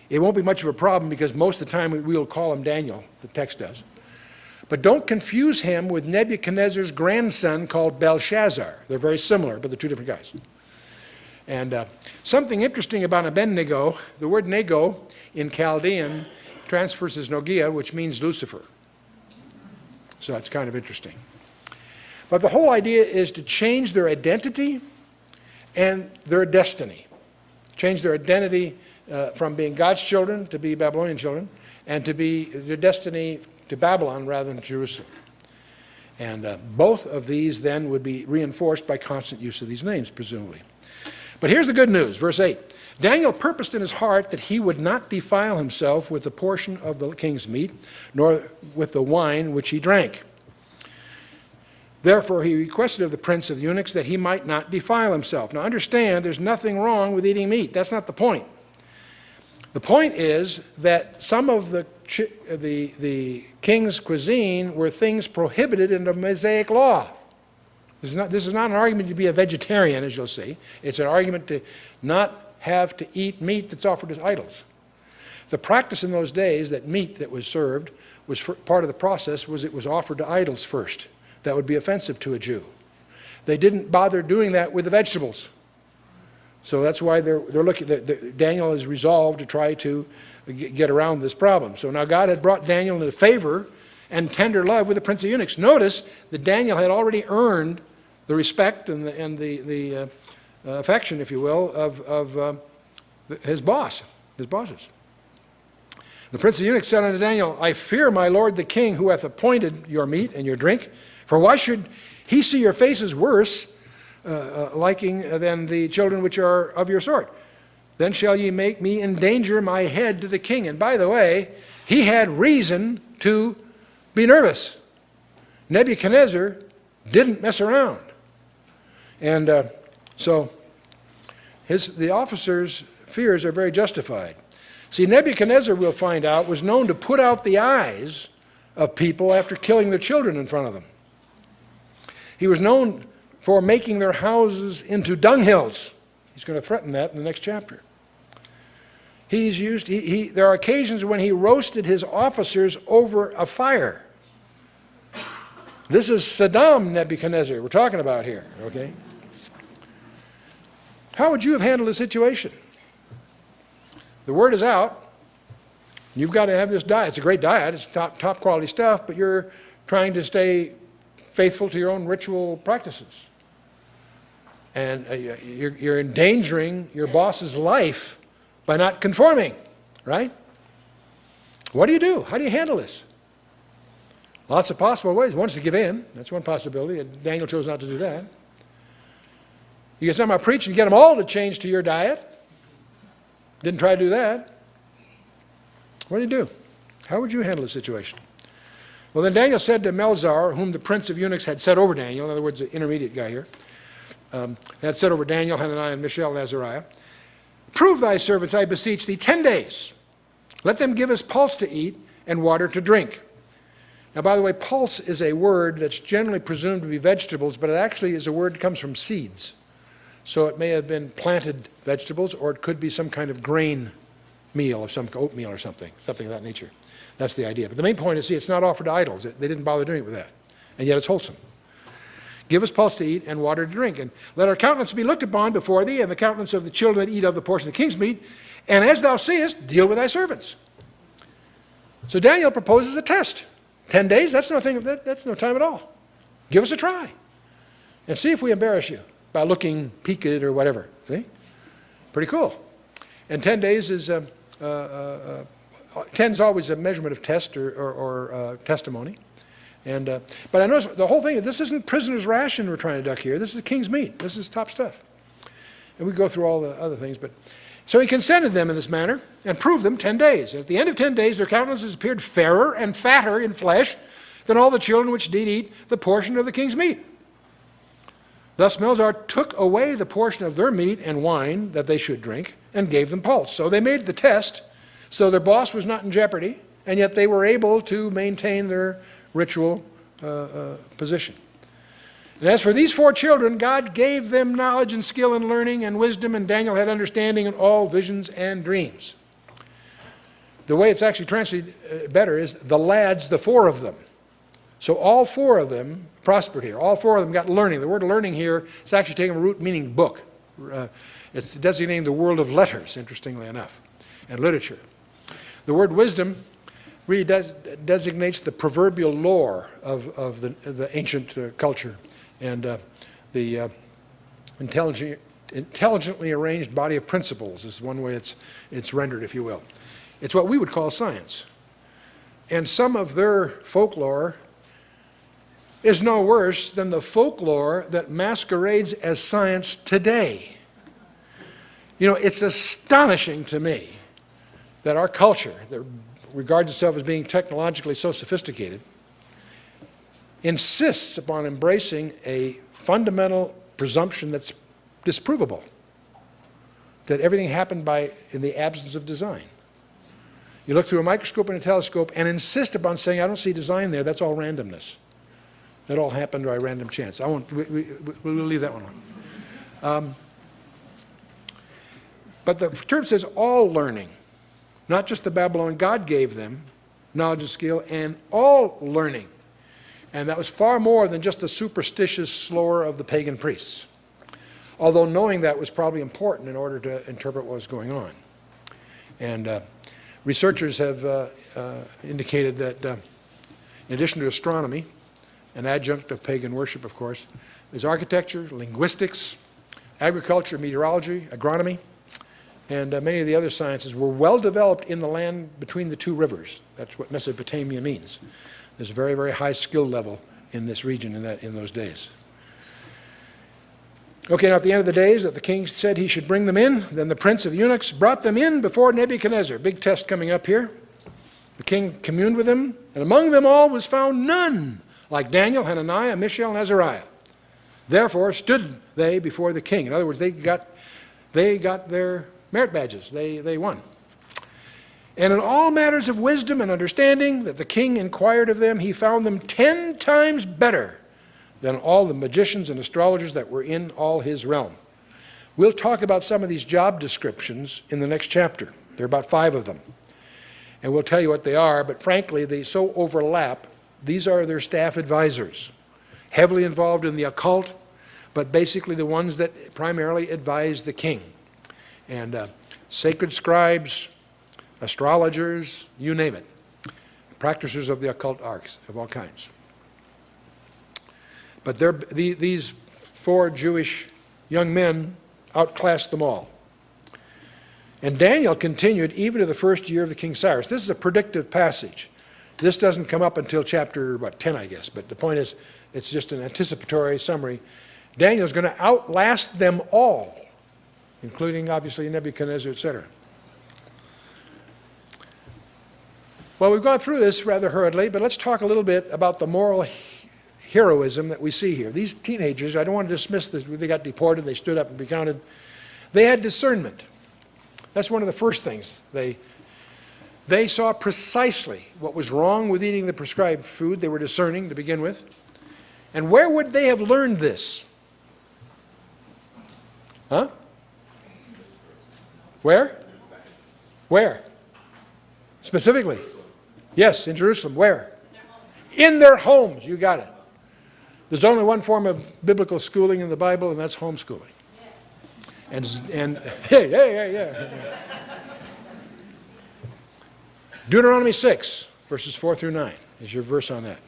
It won't be much of a problem because most of the time we'll call him Daniel, the text does. But don't confuse him with Nebuchadnezzar's grandson called Belshazzar. They're very similar, but they're two different guys. And something interesting about Abednego, the word Nego in Chaldean transfers as Nogia, which means Lucifer. So that's kind of interesting. But the whole idea is to change their identity and their destiny. Change their identity from being God's children to be Babylonian children, and to be their destiny to Babylon rather than Jerusalem. And both of these then would be reinforced by constant use of these names, presumably. But here's the good news, verse 8. Daniel purposed in his heart that he would not defile himself with the portion of the king's meat, nor with the wine which he drank. Therefore he requested of the prince of the eunuchs that he might not defile himself. Now understand, there's nothing wrong with eating meat. That's not the point. The point is that some of the king's cuisine were things prohibited in the Mosaic law. This is not an argument to be a vegetarian, as you'll see. It's an argument to not have to eat meat that's offered as idols. The practice in those days that meat that was served was part of the process was it was offered to idols first. That would be offensive to a Jew. They didn't bother doing that with the vegetables. So that's why they're looking. Daniel is resolved to try to get around this problem. So now God had brought Daniel into favor and tender love with the prince of eunuchs. Notice that Daniel had already earned the respect and the affection, if you will, of his bosses. The prince of eunuchs said unto Daniel, I fear my lord the king, who hath appointed your meat and your drink. For why should he see your faces worse, liking than the children which are of your sort? Then shall ye make me endanger my head to the king. And by the way, he had reason to be nervous. Nebuchadnezzar didn't mess around. And so the officers' fears are very justified. See, Nebuchadnezzar, we'll find out, was known to put out the eyes of people after killing their children in front of them. He was known for making their houses into dunghills. He's going to threaten that in the next chapter. There are occasions when he roasted his officers over a fire. This is Saddam Nebuchadnezzar we're talking about here, okay? How would you have handled the situation? The word is out. You've got to have this diet. It's a great diet. It's top quality stuff, but you're trying to stay faithful to your own ritual practices. And you're endangering your boss's life by not conforming, right? What do you do? How do you handle this? Lots of possible ways. One is to give in. That's one possibility. Daniel chose not to do that. You get somebody preaching, get them all to change to your diet. Didn't try to do that. What do you do? How would you handle the situation? Well, then Daniel said to Melzar, whom the prince of eunuchs had set over Daniel, in other words, the intermediate guy here, had set over Daniel, Hananiah, and Mishael, and Azariah, prove thy servants, I beseech thee, 10 days. Let them give us pulse to eat and water to drink. Now, by the way, pulse is a word that's generally presumed to be vegetables, but it actually is a word that comes from seeds. So it may have been planted vegetables, or it could be some kind of grain meal, of some oatmeal or something of that nature. That's the idea. But the main point is, see, it's not offered to idols. They didn't bother doing it with that. And yet it's wholesome. Give us pulse to eat and water to drink. And let our countenance be looked upon before thee, and the countenance of the children that eat of the portion of the king's meat. And as thou seest, deal with thy servants. So Daniel proposes a test. 10 days, that's no time at all. Give us a try. And see if we embarrass you by looking peaked or whatever. See? Pretty cool. And 10 days is, 10 is always a measurement of test or testimony. And but I notice the whole thing, this isn't prisoner's ration we're trying to duck here. This is the king's meat. This is top stuff. And we go through all the other things. So he consented them in this manner and proved them 10 days. And at the end of 10 days, their countenances appeared fairer and fatter in flesh than all the children which did eat the portion of the king's meat. Thus Melzar took away the portion of their meat and wine that they should drink and gave them pulse. So they made the test, so their boss was not in jeopardy, and yet they were able to maintain their ritual position. And as for these 4 children, God gave them knowledge and skill and learning and wisdom, and Daniel had understanding in all visions and dreams. The way it's actually translated better is the lads, the 4 of them. So all 4 of them prospered here. All 4 of them got learning. The word learning here is actually taking a root meaning book. It's designating the world of letters, interestingly enough, and literature. The word wisdom really designates the proverbial lore of the ancient culture and the intelligently arranged body of principles is one way it's rendered, if you will. It's what we would call science. And some of their folklore is no worse than the folklore that masquerades as science today. You know, it's astonishing to me that our culture, that regards itself as being technologically so sophisticated, insists upon embracing a fundamental presumption that's disprovable, that everything happened in the absence of design. You look through a microscope and a telescope and insist upon saying, I don't see design there, that's all randomness. That all happened by random chance. We'll leave that one on. But the term says all learning, not just the Babylon God gave them, knowledge and skill, and all learning. And that was far more than just the superstitious lore of the pagan priests. Although knowing that was probably important in order to interpret what was going on. And researchers have indicated that in addition to astronomy, an adjunct of pagan worship, of course, there's architecture, linguistics, agriculture, meteorology, agronomy, and many of the other sciences were well developed in the land between the two rivers. That's what Mesopotamia means. There's a very, very high skill level in this region in those days. Okay, now at the end of the days that the king said he should bring them in, then the prince of the eunuchs brought them in before Nebuchadnezzar. Big test coming up here. The king communed with them, and among them all was found none like Daniel, Hananiah, Mishael, and Azariah. Therefore stood they before the king. In other words, they got their merit badges. They won. And in all matters of wisdom and understanding that the king inquired of them, he found them 10 times better than all the magicians and astrologers that were in all his realm. We'll talk about some of these job descriptions in the next chapter. There are about 5 of them. And we'll tell you what they are, but frankly, they so overlap. These are their staff advisors, heavily involved in the occult, but basically the ones that primarily advise the king. And sacred scribes, astrologers, you name it. Practitioners of the occult arts of all kinds. But these 4 Jewish young men outclassed them all. And Daniel continued even to the first year of the King Cyrus. This is a predictive passage. This doesn't come up until chapter 10, I guess. But the point is, it's just an anticipatory summary. Daniel's going to outlast them all, including, obviously, Nebuchadnezzar, etc. Well, we've gone through this rather hurriedly, but let's talk a little bit about the moral heroism that we see here. These teenagers, I don't want to dismiss this, they got deported, they stood up and recounted. They had discernment. That's one of the first things. They saw precisely what was wrong with eating the prescribed food. They were discerning to begin with. And where would they have learned this? Huh? Where? Where? Specifically? Yes, in Jerusalem. Where? In their homes. You got it. There's only one form of biblical schooling in the Bible, and that's homeschooling. And yeah. Deuteronomy 6, verses 4 through 9 is your verse on that.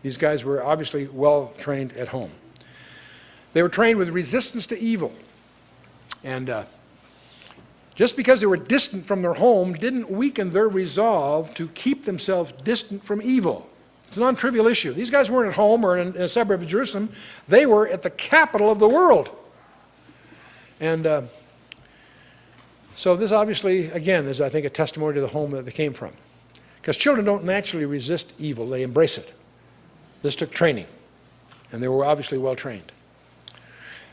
These guys were obviously well trained at home. They were trained with resistance to evil. And just because they were distant from their home didn't weaken their resolve to keep themselves distant from evil. It's a non-trivial issue. These guys weren't at home or in a suburb of Jerusalem. They were at the capital of the world. And so this obviously, again, is, I think, a testimony to the home that they came from. Because children don't naturally resist evil. They embrace it. This took training. And they were obviously well trained.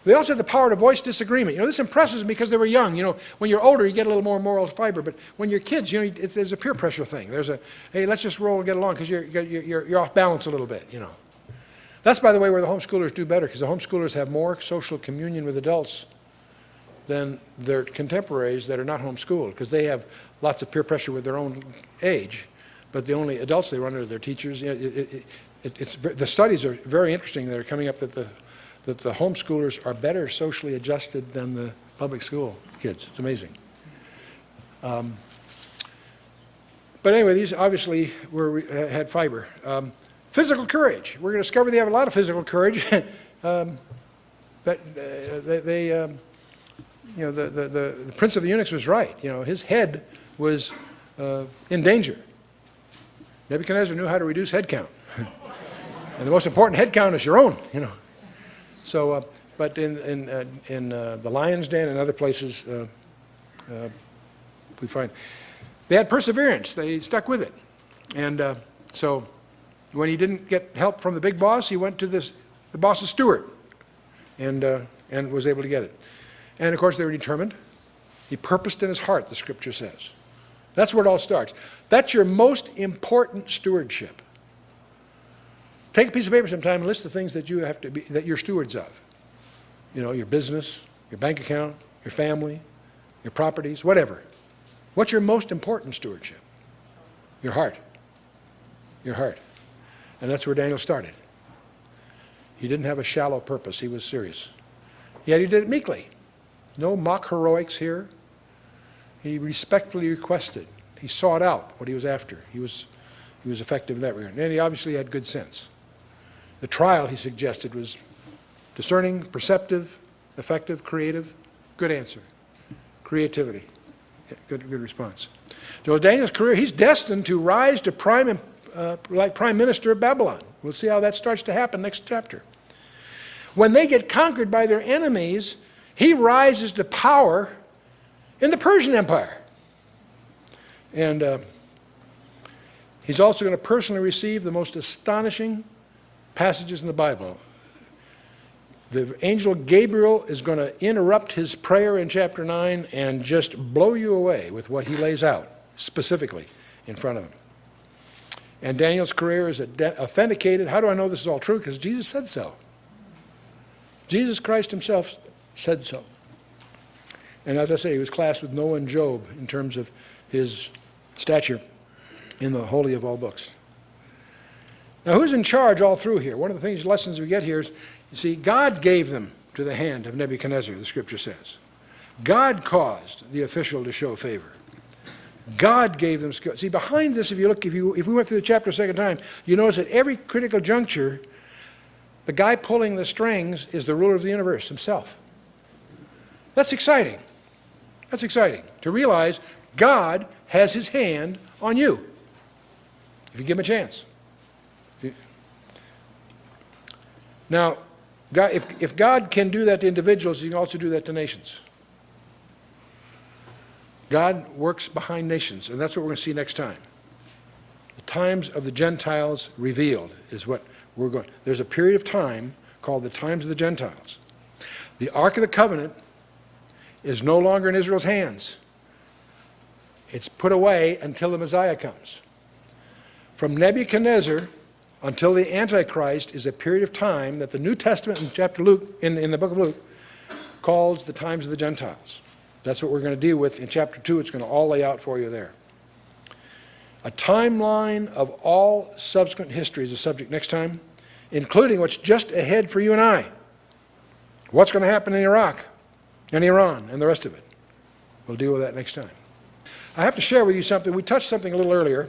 They also had the power to voice disagreement. You know, this impresses me because they were young. You know, when you're older, you get a little more moral fiber. But when you're kids, you know, there's a peer pressure thing. There's a, hey, let's just roll and get along because you're off balance a little bit, you know. That's, by the way, where the homeschoolers do better, because the homeschoolers have more social communion with adults than their contemporaries that are not homeschooled, because they have lots of peer pressure with their own age, but the only adults they run into are their teachers. You know, the studies are very interesting that are coming up that the homeschoolers are better socially adjusted than the public school kids. It's amazing. But anyway, these obviously had fiber. Physical courage. We're going to discover they have a lot of physical courage. You know, the prince of the eunuchs was right. You know, his head was in danger. Nebuchadnezzar knew how to reduce head count. And the most important head count is your own, you know. So, but in the lion's den and other places, we find they had perseverance. They stuck with it. And so when he didn't get help from the big boss, he went to the boss's steward and was able to get it. And of course, they were determined. He purposed in his heart, the scripture says. That's where it all starts. That's your most important stewardship. Take a piece of paper sometime and list the things that you have to be, that you're stewards of. You know, your business, your bank account, your family, your properties, whatever. What's your most important stewardship? Your heart. Your heart. And that's where Daniel started. He didn't have a shallow purpose. He was serious. Yet he did it meekly. No mock heroics here. He respectfully requested. He sought out what he was after. He was effective in that regard. And he obviously had good sense. The trial, he suggested, was discerning, perceptive, effective, creative. Good answer. Creativity. Good response. So Daniel's career, he's destined to rise to like prime minister of Babylon. We'll see how that starts to happen next chapter. When they get conquered by their enemies, he rises to power in the Persian Empire. And he's also going to personally receive the most astonishing passages in the Bible. The angel Gabriel is going to interrupt his prayer in chapter 9 and just blow you away with what he lays out specifically in front of him. And Daniel's career is authenticated. How do I know this is all true? Because Jesus said so. Jesus Christ himself said so. And as I say, he was classed with Noah and Job in terms of his stature in the holy of all books. Now, who's in charge all through here? One of the lessons we get here is, you see, God gave them to the hand of Nebuchadnezzar, the scripture says. God caused the official to show favor. God gave them skill. See, behind this, if you look, if we went through the chapter a second time, you notice at every critical juncture, the guy pulling the strings is the ruler of the universe himself. That's exciting. That's exciting to realize God has his hand on you if you give him a chance. Now, God, if God can do that to individuals, he can also do that to nations. God works behind nations, and that's what we're going to see next time. The times of the Gentiles revealed is what we're going. There's a period of time called the times of the Gentiles. The Ark of the Covenant is no longer in Israel's hands. It's put away until the Messiah comes. From Nebuchadnezzar until the Antichrist is a period of time that the New Testament in chapter Luke, in the book of Luke, calls the times of the Gentiles. That's what we're going to deal with in chapter 2. It's going to all lay out for you there. A timeline of all subsequent history is a subject next time, including what's just ahead for you and I. What's going to happen in Iraq and Iran and the rest of it. We'll deal with that next time. I have to share with you something. We touched something a little earlier.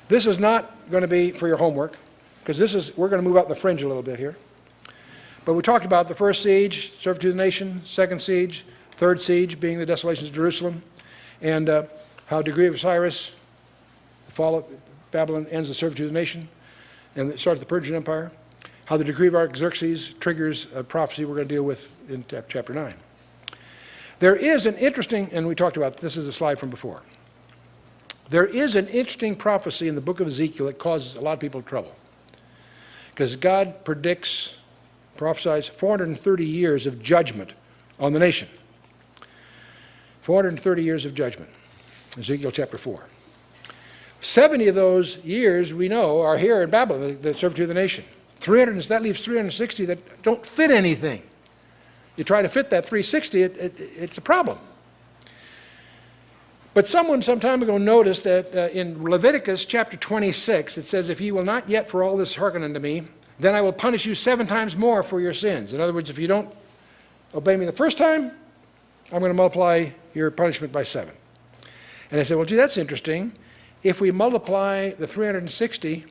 This is not going to be for your homework, because we're going to move out in the fringe a little bit here. But we talked about the first siege, servitude of the nation, second siege, third siege being the desolations of Jerusalem, and how degree of Cyrus, the fall of Babylon ends the servitude of the nation, and it starts the Persian Empire. How the decree of Artaxerxes triggers a prophecy we're going to deal with in chapter 9. There is an interesting, and we talked about, this is a slide from before. There is an interesting prophecy in the book of Ezekiel that causes a lot of people trouble. Because God prophesies 430 years of judgment on the nation. 430 years of judgment. Ezekiel chapter 4. 70 of those years, we know, are here in Babylon, the servitude of the nation. That leaves 360 that don't fit anything. You try to fit that 360, it's a problem. But someone some time ago noticed that in Leviticus chapter 26, it says, if ye will not yet for all this hearken unto me, then I will punish you 7 times more for your sins. In other words, if you don't obey me the first time, I'm going to multiply your punishment by 7. And I said, well, gee, that's interesting. If we multiply the 360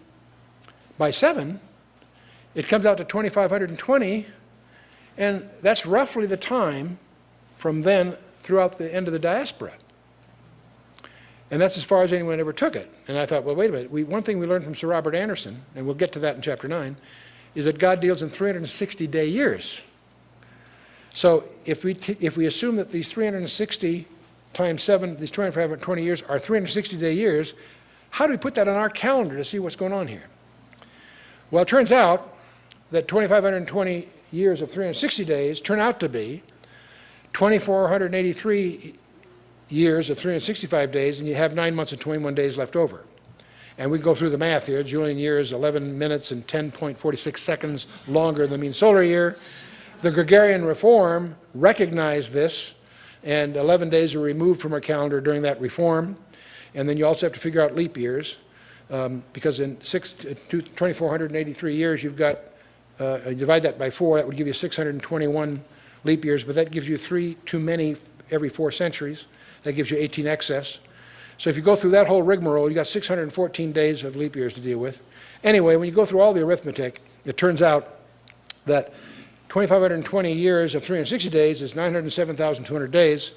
by 7, it comes out to 2,520, and that's roughly the time from then throughout the end of the diaspora. And that's as far as anyone ever took it. And I thought, well, wait a minute. One thing we learned from Sir Robert Anderson, and we'll get to that in chapter 9, is that God deals in 360-day years. So if we assume that these 360 times 7, these 2,520 years are 360-day years, how do we put that on our calendar to see what's going on here? Well, it turns out that 2,520 years of 360 days turn out to be 2,483 years of 365 days, and you have 9 months and 21 days left over. And we can go through the math here. Julian year is 11 minutes and 10.46 seconds longer than the mean solar year. The Gregorian reform recognized this, and 11 days were removed from our calendar during that reform. And then you also have to figure out leap years, because in 2,483 years, you've got, you divide that by 4, that would give you 621 leap years, but that gives you 3 too many every 4 centuries. That gives you 18 excess. So if you go through that whole rigmarole, you got 614 days of leap years to deal with. Anyway, when you go through all the arithmetic, it turns out that 2,520 years of 360 days is 907,200 days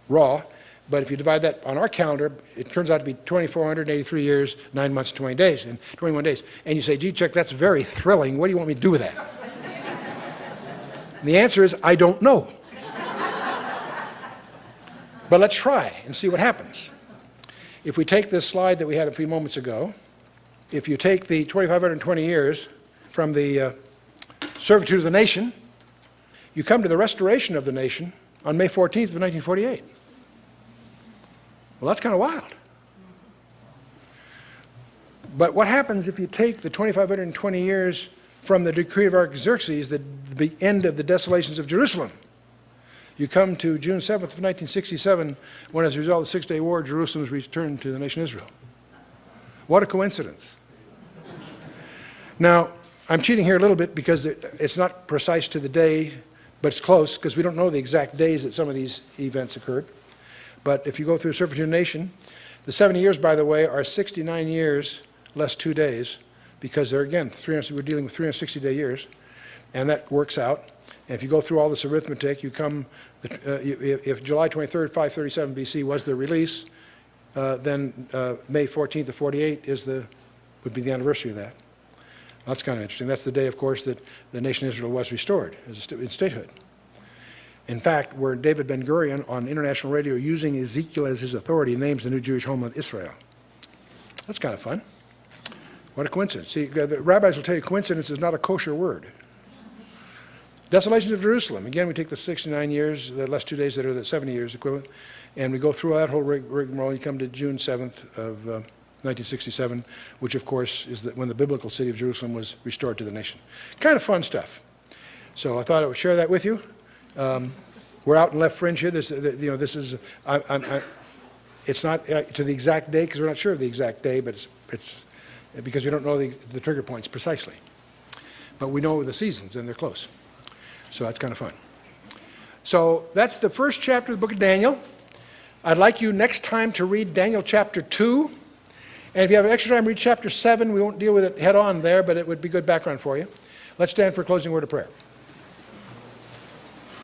raw. But if you divide that on our calendar, it turns out to be 2,483 years, 9 months, 20 days, and 21 days. And you say, gee, Chuck, that's very thrilling. What do you want me to do with that? And the answer is, I don't know. But let's try and see what happens. If we take this slide that we had a few moments ago, if you take the 2,520 years from the servitude of the nation, you come to the restoration of the nation on May 14th of 1948. Well, that's kind of wild. But what happens if you take the 2,520 years from the decree of Artaxerxes, the end of the desolations of Jerusalem? You come to June 7th of 1967, when as a result of the Six-Day War, Jerusalem was returned to the nation Israel. What a coincidence. Now, I'm cheating here a little bit because it's not precise to the day, but it's close, because we don't know the exact days that some of these events occurred. But if you go through servitude of the nation, the 70 years, by the way, are 69 years less 2 days, because they're, again, we're dealing with 360-day years, and that works out. And if you go through all this arithmetic, you come, if July 23rd, 537 BC was the release, then May 14th of 48 would be the anniversary of that. That's kind of interesting. That's the day, of course, that the nation Israel was restored in statehood. In fact, where David Ben-Gurion on international radio, using Ezekiel as his authority, names the new Jewish homeland Israel. That's kind of fun. What a coincidence. See, the rabbis will tell you coincidence is not a kosher word. Desolations of Jerusalem. Again, we take the 69 years, the last 2 days that are the 70 years equivalent, and we go through that whole rigmarole. You come to June 7th of 1967, which, of course, is when the biblical city of Jerusalem was restored to the nation. Kind of fun stuff. So I thought I would share that with you. We're out in left fringe here. This is, it's not to the exact day, because we're not sure of the exact day, but it's because we don't know the trigger points precisely. But we know the seasons, and they're close. So that's kind of fun. So that's the first chapter of the book of Daniel. I'd like you next time to read Daniel chapter 2. And if you have extra time, read chapter 7. We won't deal with it head on there, but it would be good background for you. Let's stand for a closing word of prayer.